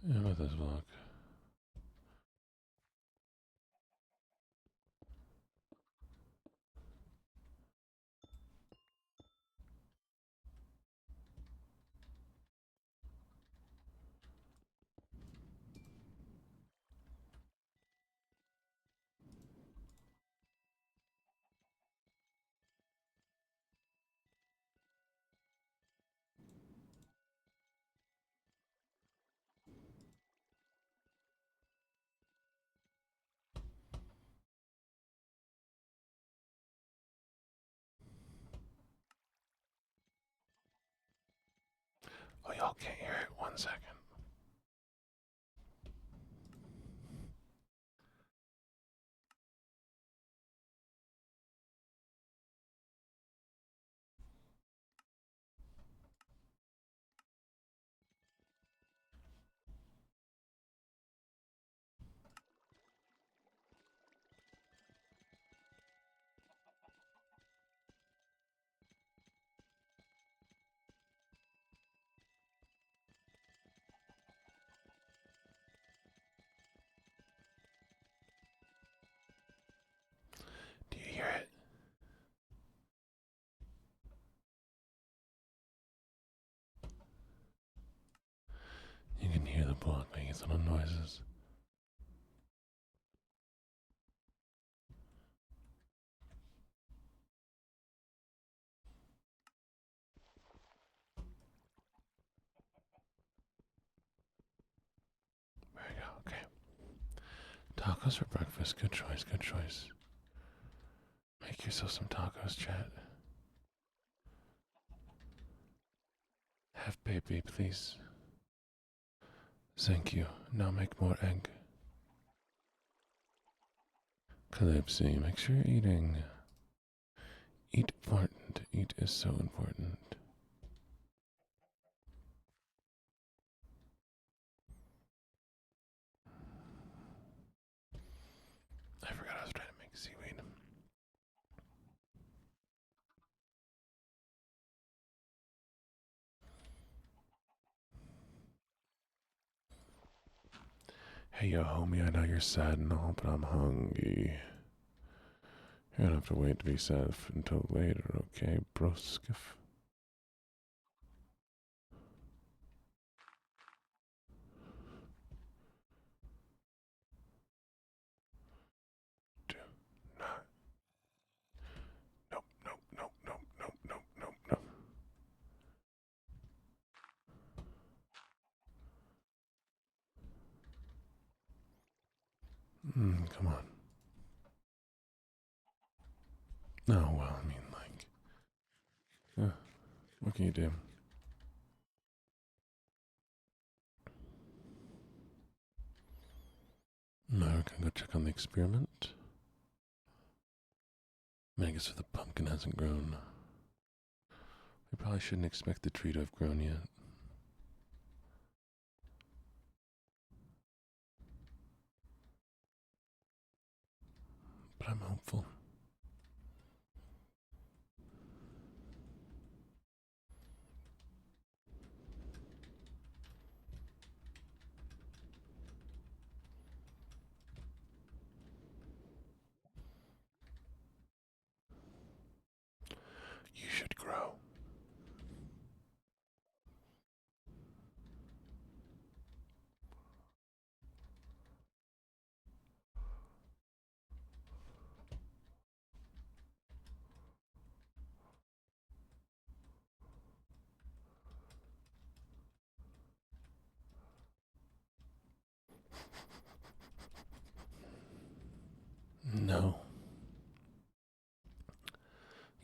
Speaker 1: Amethyst block. Oh, y'all can't hear it. 1 second. Do you hear it? You can hear the block making its little noises. There we go. Okay. Tacos for breakfast. Good choice. Good choice. Make yourself some tacos, chat. Have baby, please. Thank you. Now make more egg. Calypsy, make sure you're eating. Eat important. Eat is so important. I forgot I was trying to make seaweed. Hey, yo, homie, I know you're sad and all, but I'm hungry. You're gonna have to wait to be sad until later, okay, broskiff? Do not. Nope, nope, nope, nope, nope, nope, nope, nope. Come on. Oh, well, I mean, like, what can you do? Now we can go check on the experiment. I guess if the pumpkin hasn't grown, we probably shouldn't expect the tree to have grown yet.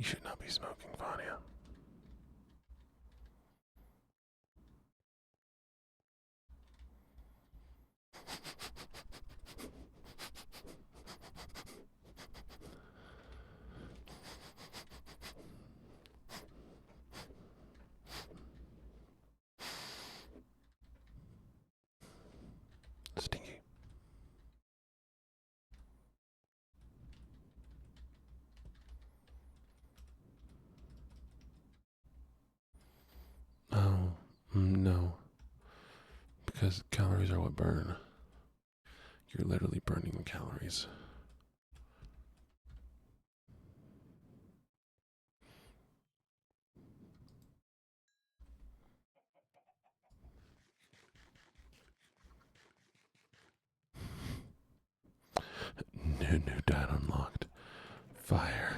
Speaker 1: You should not be smoking, Vanya. Stinky. Oh, no. Because calories are what burn. You're literally burning the calories. New dot unlocked. Fire.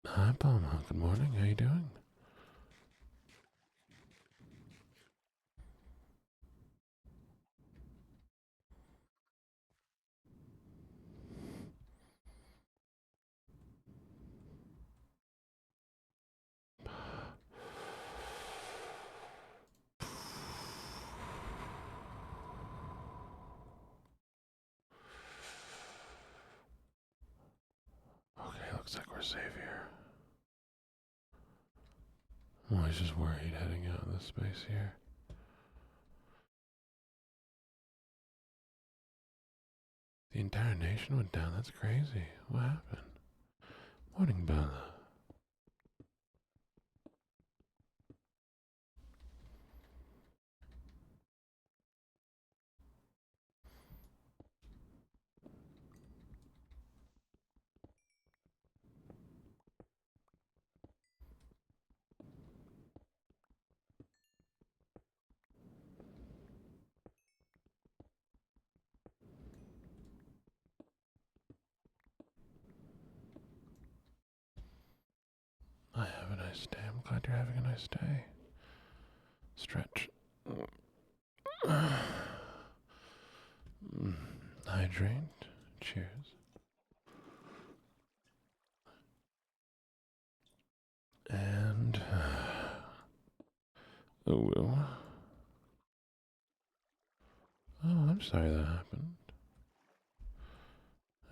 Speaker 1: Hi, Palma. Good morning. How you doing? Okay, looks like we're safe here. Well, he's just worried heading out of this space here. The entire nation went down. That's crazy. What happened? Morning, Bella. I have a nice day. I'm glad you're having a nice day. Stretch. Hydrate. Cheers. And oh well. Oh, I'm sorry that happened.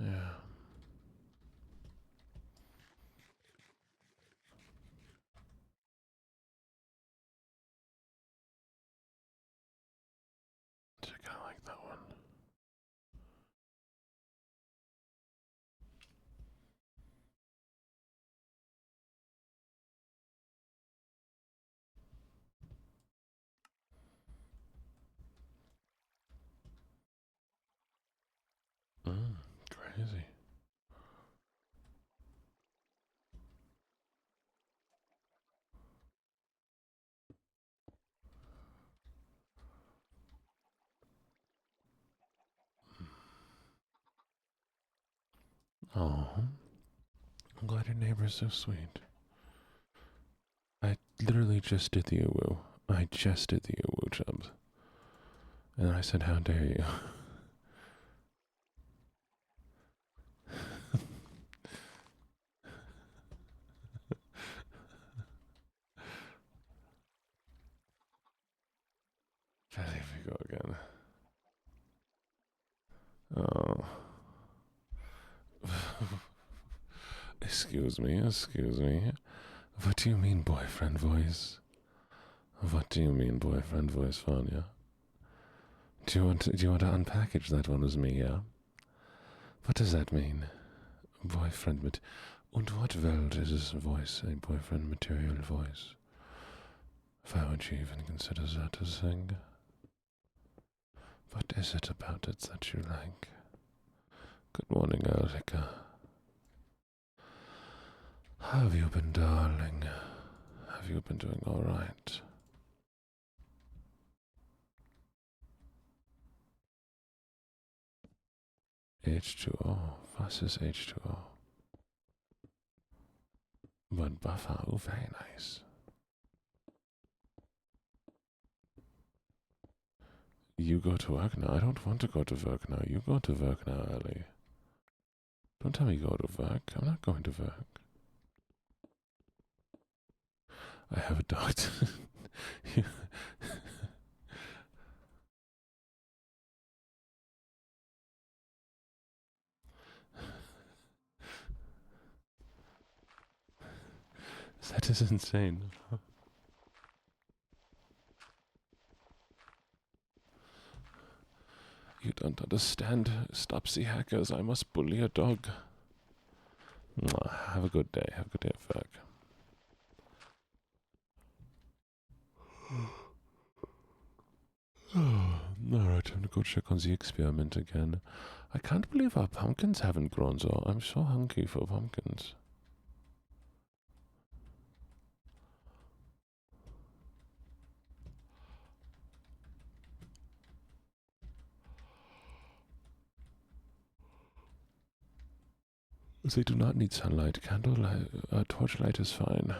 Speaker 1: Yeah. I kind of like that one. Crazy. Oh, I'm glad your neighbor's so sweet. I literally just did the uwu. I just did the uwu, Chubbs. And I said, how dare you? Try to see if we go again. Oh. Excuse me. What do you mean, boyfriend voice? What do you mean, boyfriend voice, Vanya? Do you want to unpackage that one with me, yeah? What does that mean? Boyfriend Und what world is this voice a boyfriend material voice? Why would you even consider that a thing? What is it about it that you like? Good morning, Erica. How have you been, darling? Have you been doing all right? H2O. Was ist H2O? But buffer, oh, very nice. You go to work now. I don't want to go to work now. You go to work now, Ellie. Don't tell me you go to work. I'm not going to work. I have a doctor. That is insane. You don't understand. Stop the hackers. I must bully a dog. Have a good day. Have a good day at work. Alright, time to go check on the experiment again. I can't believe our pumpkins haven't grown though. I'm so hungry for pumpkins. They do not need sunlight. Candlelight, torchlight is fine.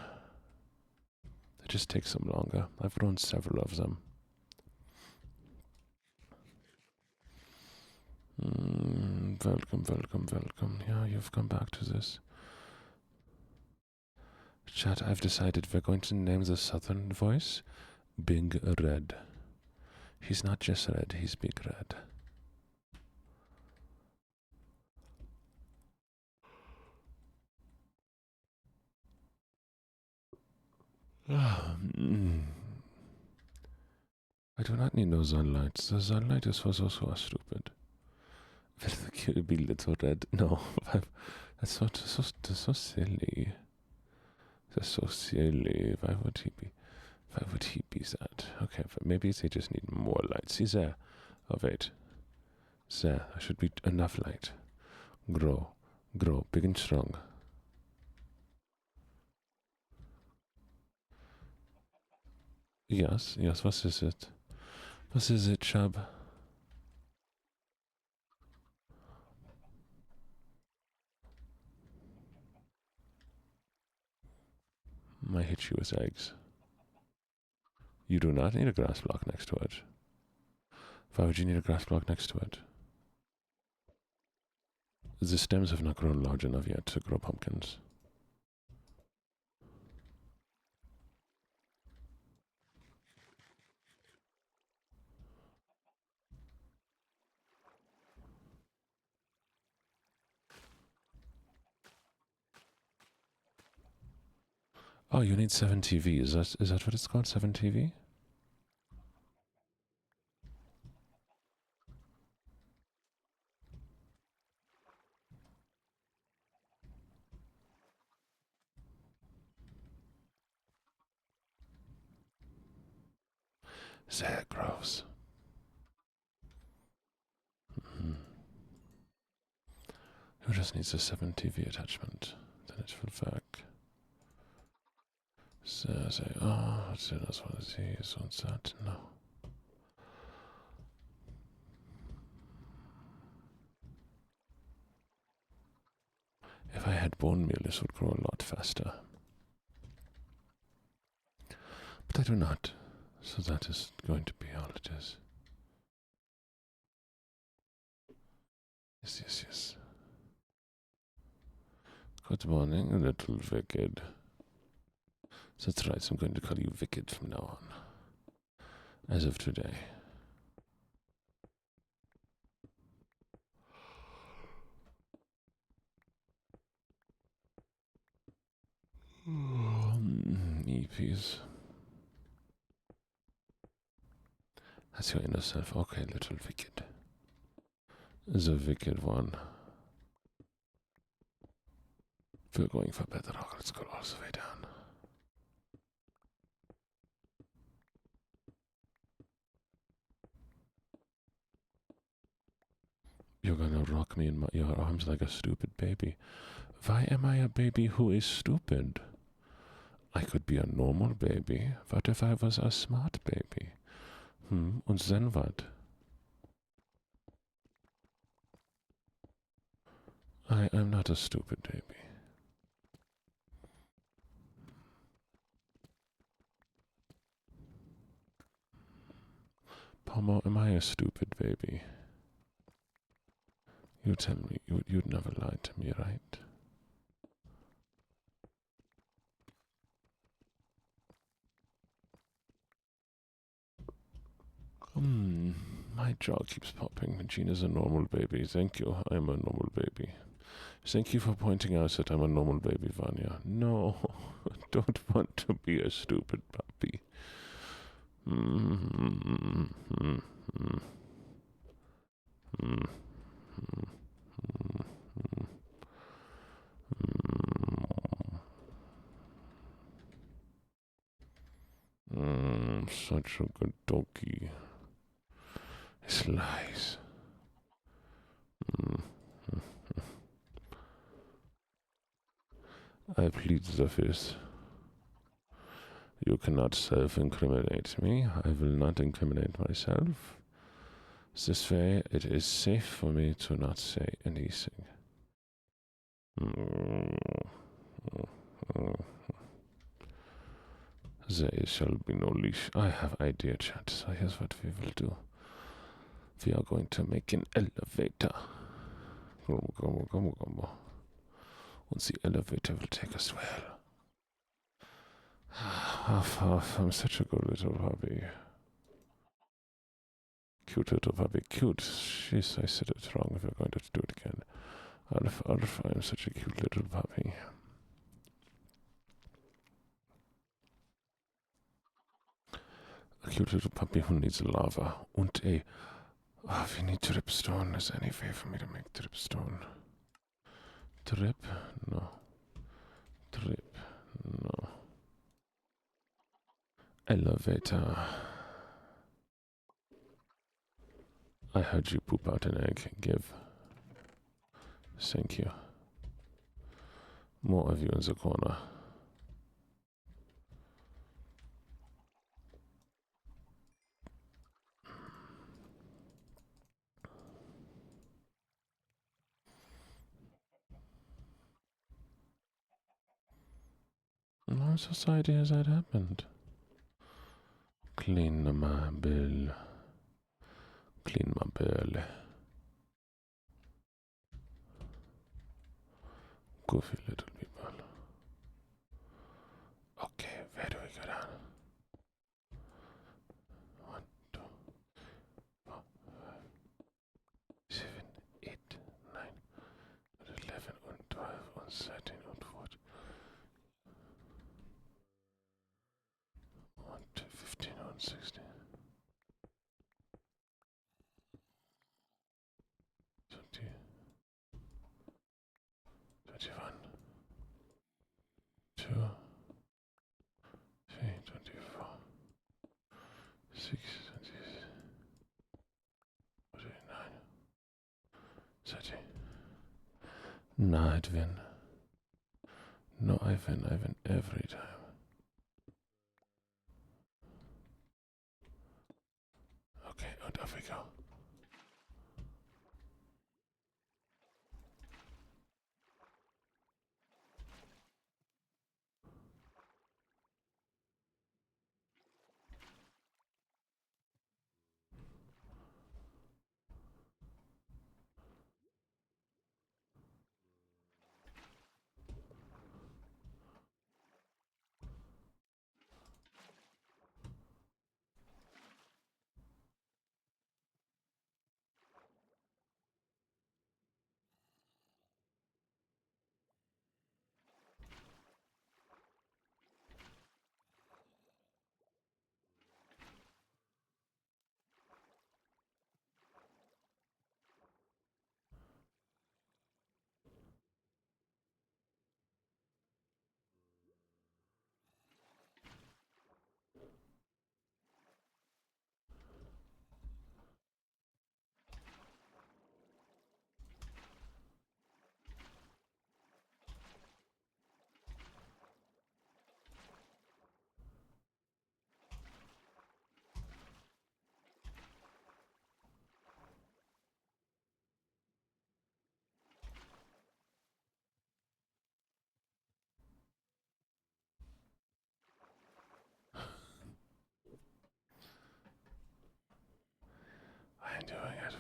Speaker 1: It just takes them longer. I've grown several of them. Welcome, welcome, welcome. Yeah, you've come back to this. Chat, I've decided we're going to name the southern voice Big Red. He's not just red, he's Big Red. I do not need no sunlight. The sunlight is for those who are stupid. Will the kitty be little red? No, that's so silly. That's so silly. Why would he be that? Okay, but maybe they just need more light. See there. Oh wait. There should be enough light. Grow, big and strong. Yes, what is it? What is it, Chub? I hit you with eggs. You do not need a grass block next to it. Why would you need a grass block next to it? The stems have not grown large enough yet to grow pumpkins. Oh, you need 7 TV. Is that what it's called? 7 TV? There it grows. Who just needs a 7 TV attachment? Then it will work. So say, oh, what's it? That's what it is. What's that? No. If I had bone meal, this would grow a lot faster. But I do not. So that is going to be all it is. Yes. Good morning, little wicked. That's right, I'm going to call you Wicked from now on. As of today. peas. That's your inner self. Okay, little wicked. The wicked one. We're going for bedrock. Let's go all the way down. You're gonna rock me in your arms like a stupid baby. Why am I a baby who is stupid? I could be a normal baby. What if I was a smart baby? Und then what? I'm not a stupid baby. Pomo, am I a stupid baby? You tell me, you'd never lie to me, right? My jaw keeps popping. Gina's a normal baby. Thank you, I'm a normal baby. Thank you for pointing out that I'm a normal baby, Vanya. No, I don't want to be a stupid puppy. Such a good doggy. His lies. I plead the fifth. You cannot self-incriminate me. I will not incriminate myself. This way, it is safe for me to not say anything. There shall be no leash. I have idea, chat. So here's what we will do. We are going to make an elevator. And the elevator will take us well. I'm such a good little puppy. Cute little puppy. Cute. Jeez, I said it wrong if we're going to do it again. Alf, I'm such a cute little puppy. A cute little puppy who needs lava. Und we need dripstone. Is there any way for me to make dripstone? Drip? No. Drip? No. Elevator. I heard you poop out an egg. Give. Thank you. More of you in the corner. No society has that happened. Clean my bill. Clean my bill. Goofy little people. Okay, where do we go down? 1, 2, 4, 5, 7, 8, 9, 11, and 12, and 13, and 14. 1, 2, 15, and 16. 20, 21, 2, 3, 24, 6, 29, 30. No, I'd win. No, I win every time. Okay, and off we go.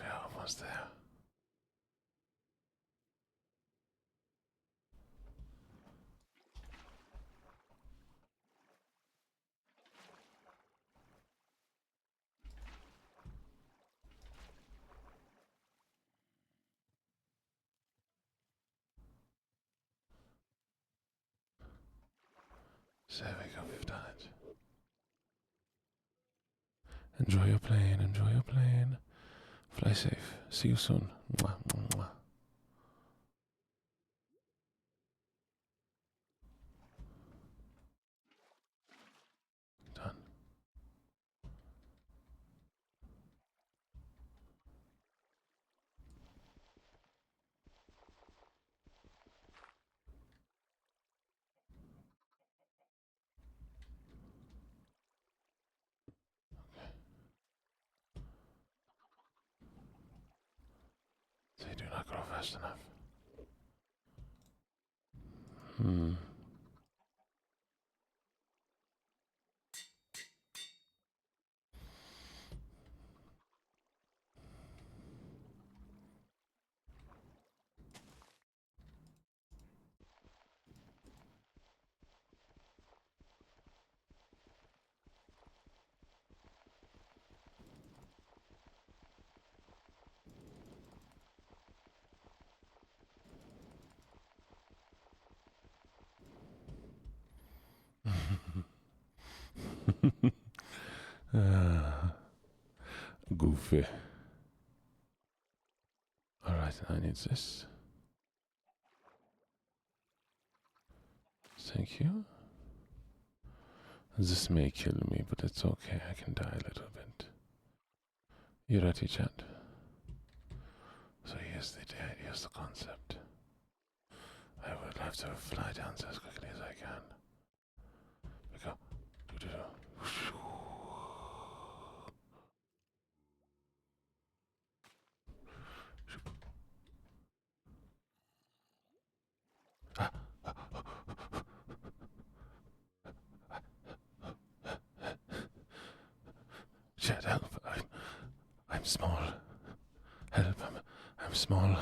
Speaker 1: we're almost there. So there we go, we've done it. Enjoy your plane, enjoy your plane. Fly safe. See you soon. Mwah, mwah, mwah. Done. They do not grow fast enough. Goofy. Alright, I need this. Thank you. This may kill me, but it's okay. I can die a little bit. You ready, chat? So here's the concept. I would have to fly down as quickly as I can. We go. Chat, help. I'm small. Help, I'm small.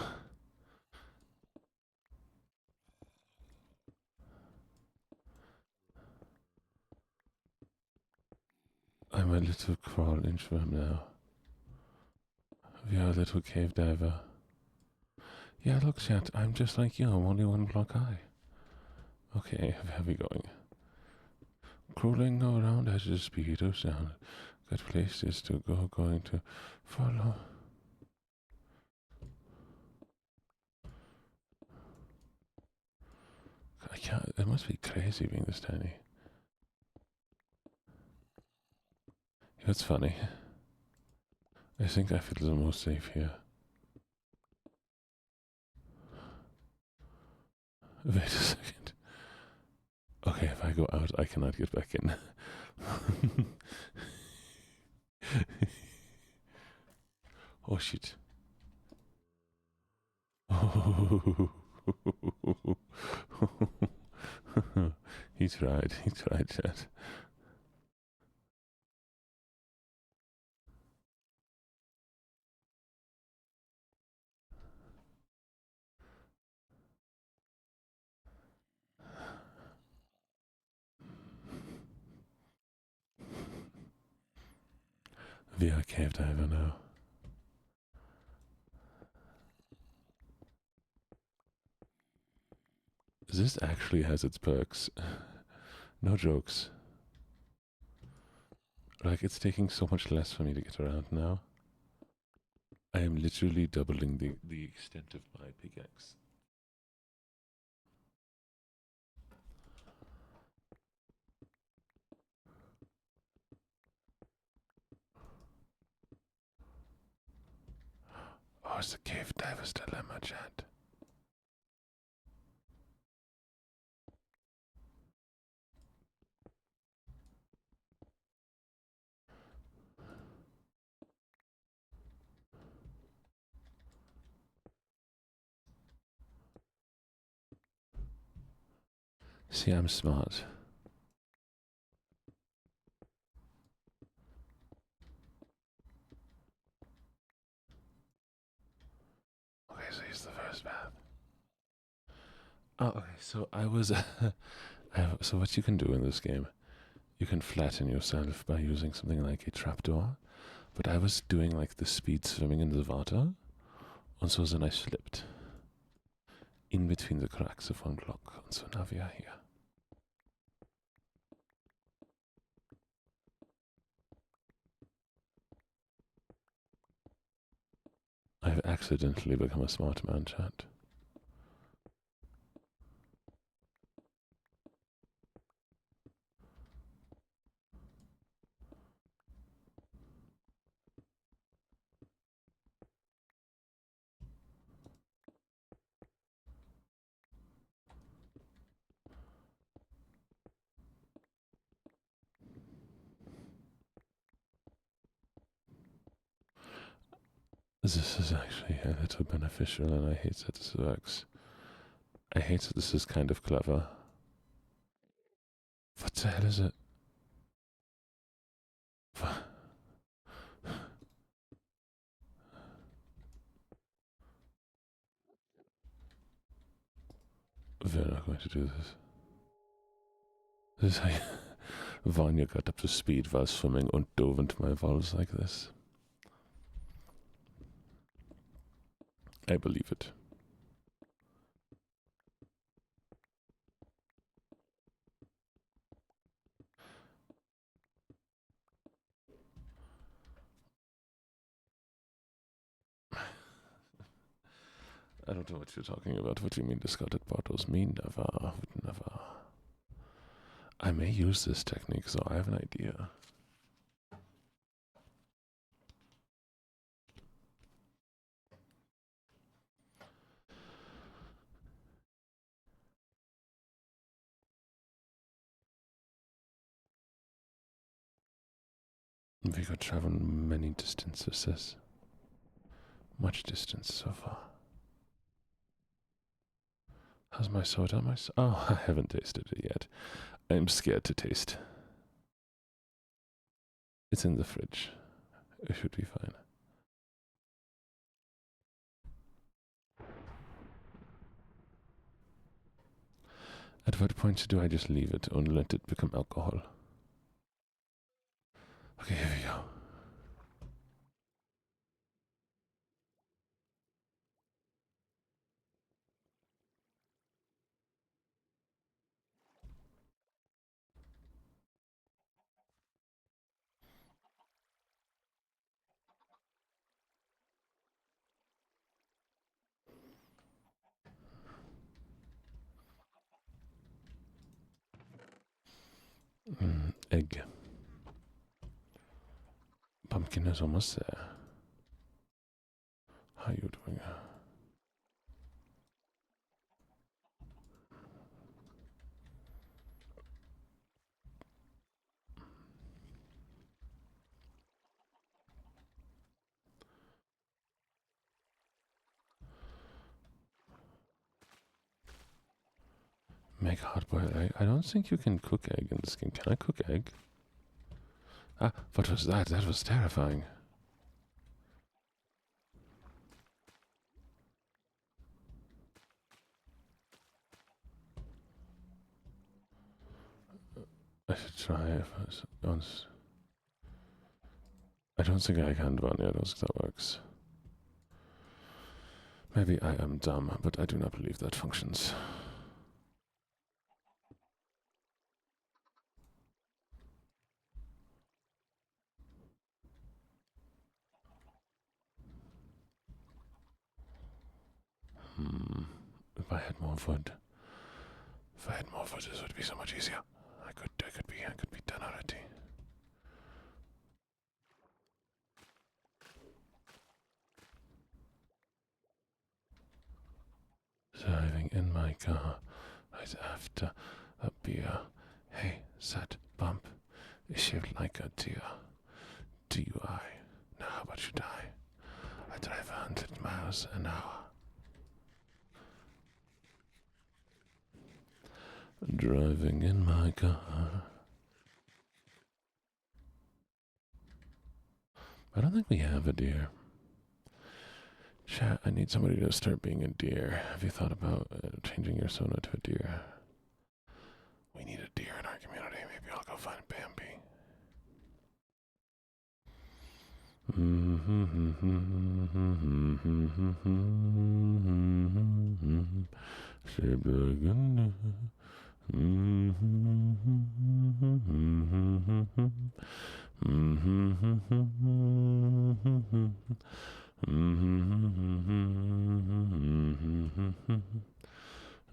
Speaker 1: I'm a little crawl inch from now. We are a little cave diver. Yeah, look, chat, I'm just like you. I'm only one block high. Okay, where are we going? Crawling around at the speed of sound. Good places to go, going to follow. I can't, it must be crazy being this tiny. It's funny. I think I feel the most safe here. Wait a second. Okay, if I go out, I cannot get back in. Oh shit. He tried, chat. We are cave diver now. This actually has its perks. No jokes. Like, it's taking so much less for me to get around now. I am literally doubling the extent of my pickaxe. Oh, it's the cave diver's dilemma, chat. See, I'm smart. Oh, okay. So I was. So what you can do in this game, you can flatten yourself by using something like a trapdoor. But I was doing like the speed swimming in the water, and so then I slipped in between the cracks of one block, and so now we are here. I've accidentally become a smart man, chat. This is actually a little beneficial, and I hate that this works. I hate that this is kind of clever. What the hell is it? We're not going to do this. This is how Vanya got up to speed while swimming and dove into my valves like this. I believe it. I don't know what you're talking about. What do you mean discarded bottles? Me never. Would never. I may use this technique, so I have an idea. We could travel many distances. Much distance so far. How's my soda? Oh, I haven't tasted it yet. I'm scared to taste. It's in the fridge. It should be fine. At what point do I just leave it and let it become alcohol? Okay, here we go. Egg. Pumpkin is almost there. How are you doing? Make hard-boiled egg. I don't think you can cook egg in this game. Can I cook egg? Ah, what was that? That was terrifying. I should try it once. I don't think I can, Vanya. I don't think that works. Maybe I am dumb, but I do not believe that functions. If I had more wood, this would be so much easier. I could be done already. Driving in my car right after a beer. Hey, that bump is shaped like a deer. DUI. Now how about you die? I drive 100 miles an hour. Driving in my car. I don't think we have a deer. Chat, I need somebody to start being a deer. Have you thought about changing your Sona to a deer? We need a deer in our community. Maybe I'll go find Bambi.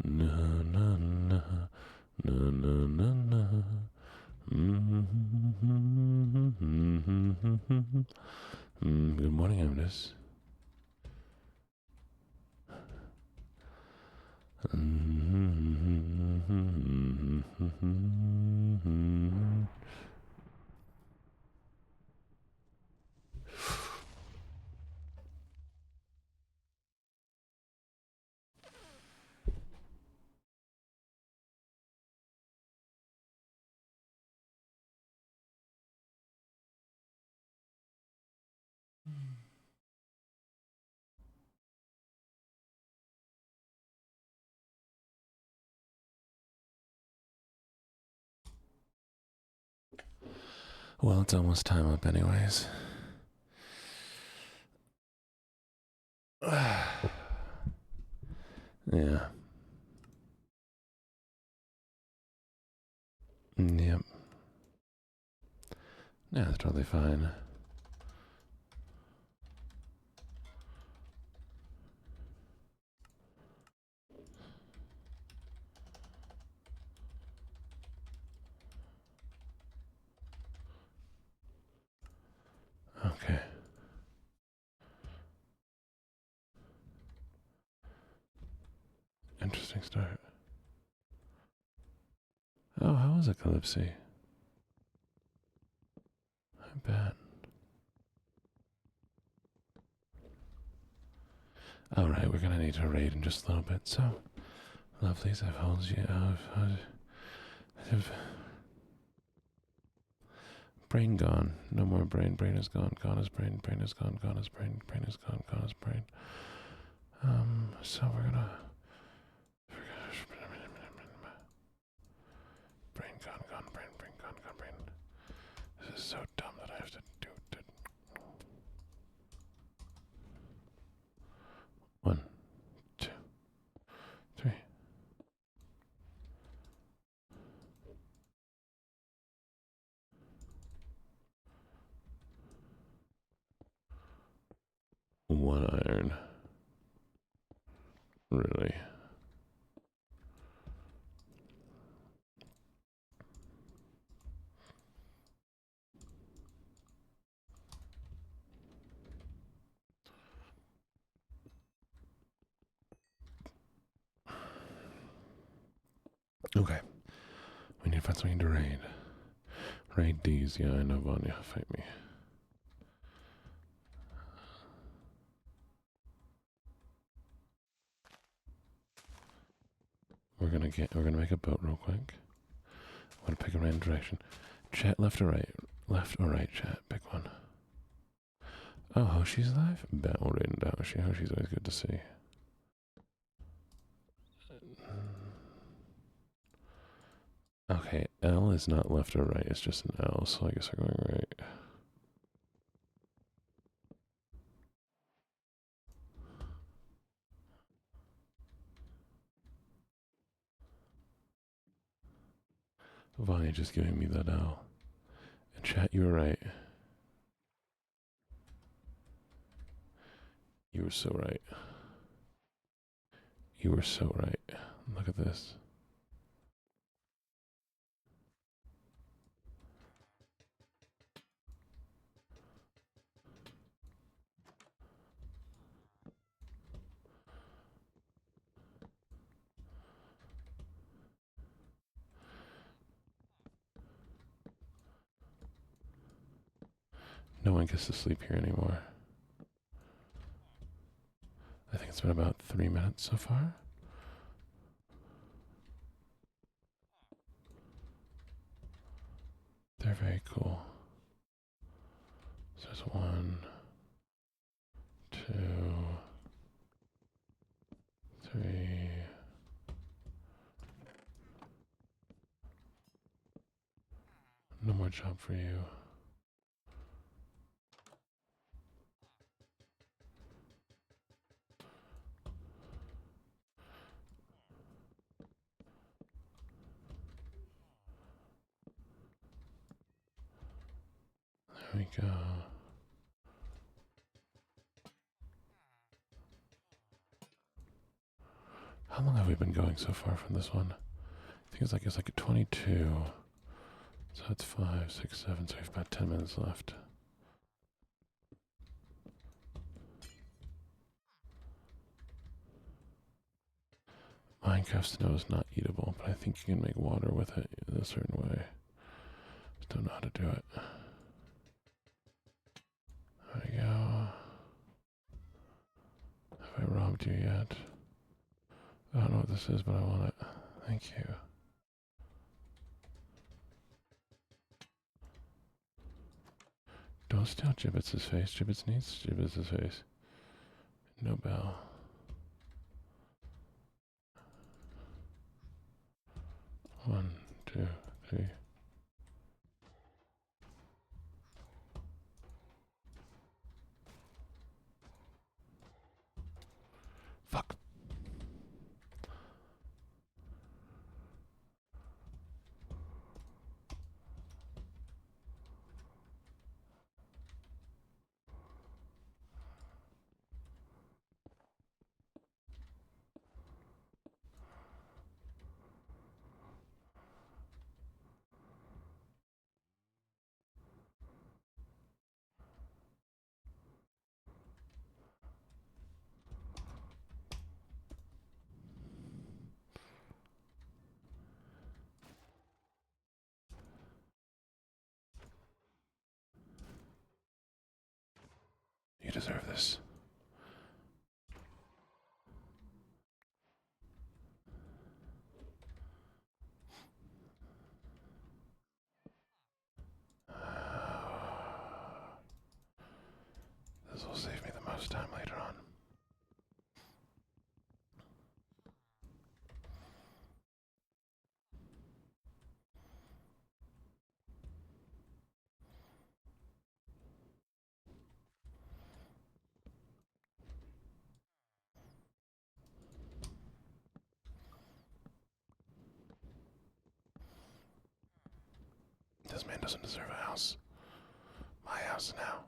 Speaker 1: Na na na na na na na. Good morning, Amnes. Well, it's almost time up anyways. Yeah. Yep. Yeah, that's totally fine. Okay. Interesting start. Oh, how was it, Calypsy? I bet. Alright, we're gonna need to raid in just a little bit, so lovelies, I've held you I've brain gone. No more brain. Brain is gone. Gone is brain. Brain is gone. Gone is brain. Brain is gone. Gone is brain. So we're gonna brain gone. Gone brain. Brain gone. Gone brain. This is so dumb that I have to do it. 1, 2, 3. One iron. Really? Okay. We need to find something to raid. Raid D's. Yeah, I know Vanya. Fight me. We're gonna make a boat real quick. I'm gonna pick a random direction. Chat left or right? Left or right, chat? Pick one. Oh, Hoshi's alive? Bet we'll raid into Hoshi. Hoshi's always good to see. Okay, L is not left or right, it's just an L, so I guess we're going right. Vanya just giving me that L. And chat, you were right. You were so right. You were so right. Look at this. No one gets to sleep here anymore. I think it's been about 3 minutes so far. They're very cool. So there's 1, 2, job for you. There we go. How long have we been going so far from this one? I think it's like a 22. So that's 5, 6, 7. So we've about 10 minutes left. Minecraft snow is not eatable, but I think you can make water with it in a certain way. Just don't know how to do it. There we go. Have I robbed you yet? I don't know what this is, but I want it. Thank you. Don't steal Gibbets' face. Gibbets needs Gibbets' face. No bell. One, two, three. Fuck. You deserve this. This will save me the most time later on. This man doesn't deserve a house. My house now.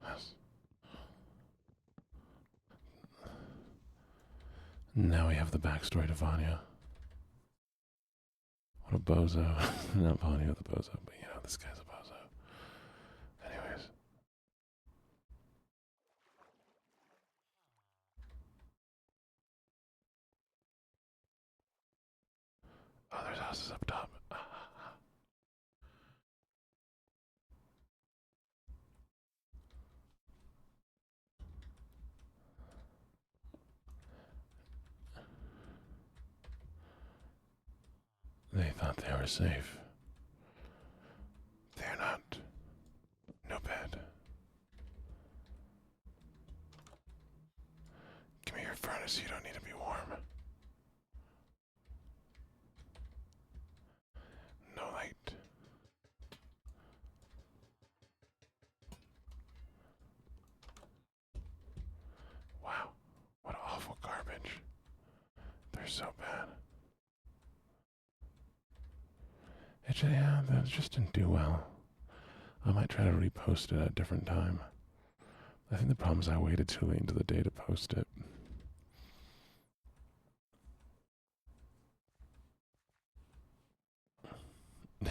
Speaker 1: House. Now we have the backstory to Vanya. What a bozo. Not Vanya the bozo, but you know, this guy's a bozo. Anyways. Oh, there's houses up top. They thought they were safe. They're not. No bed. Give me your furnace, you don't need to be warm. No light. Wow, what awful garbage. They're so bad. Yeah, that just didn't do well. I might try to repost it at a different time. I think the problem is I waited too late into the day to post it.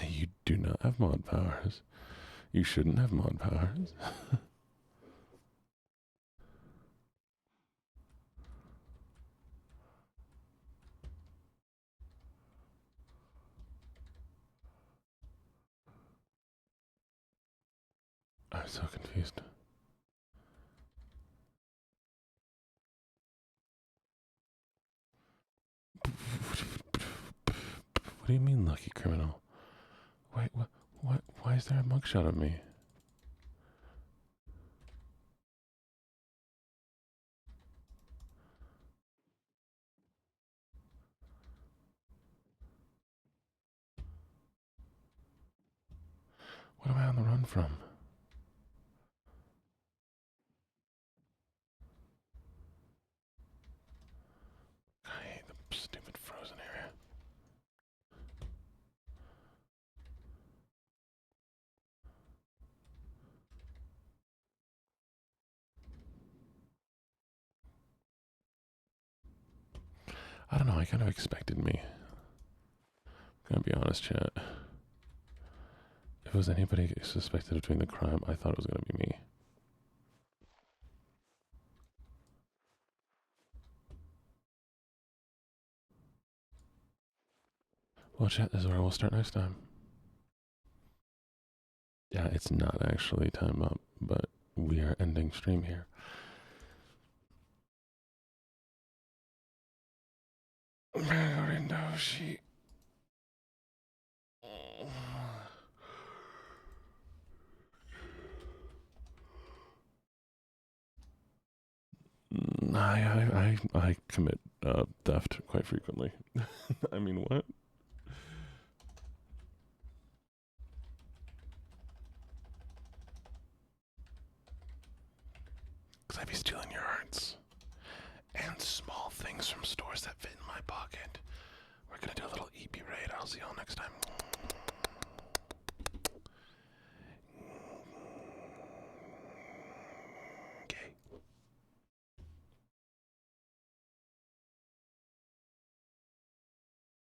Speaker 1: You do not have mod powers. You shouldn't have mod powers. I'm so confused. What do you mean, lucky criminal? Wait, what? Why is there a mugshot of me? What am I on the run from? I hate the stupid frozen area. I don't know, I kind of expected me. I'm gonna be honest, chat. If it was anybody suspected of doing the crime, I thought it was gonna be me. Well, chat, this is where we'll start next time. Yeah, it's not actually time up, but we are ending stream here. She. I commit theft quite frequently. I mean, what? Because I be stealing your hearts. And small things from stores that fit in my pocket. We're gonna do a little EP raid. I'll see y'all next time.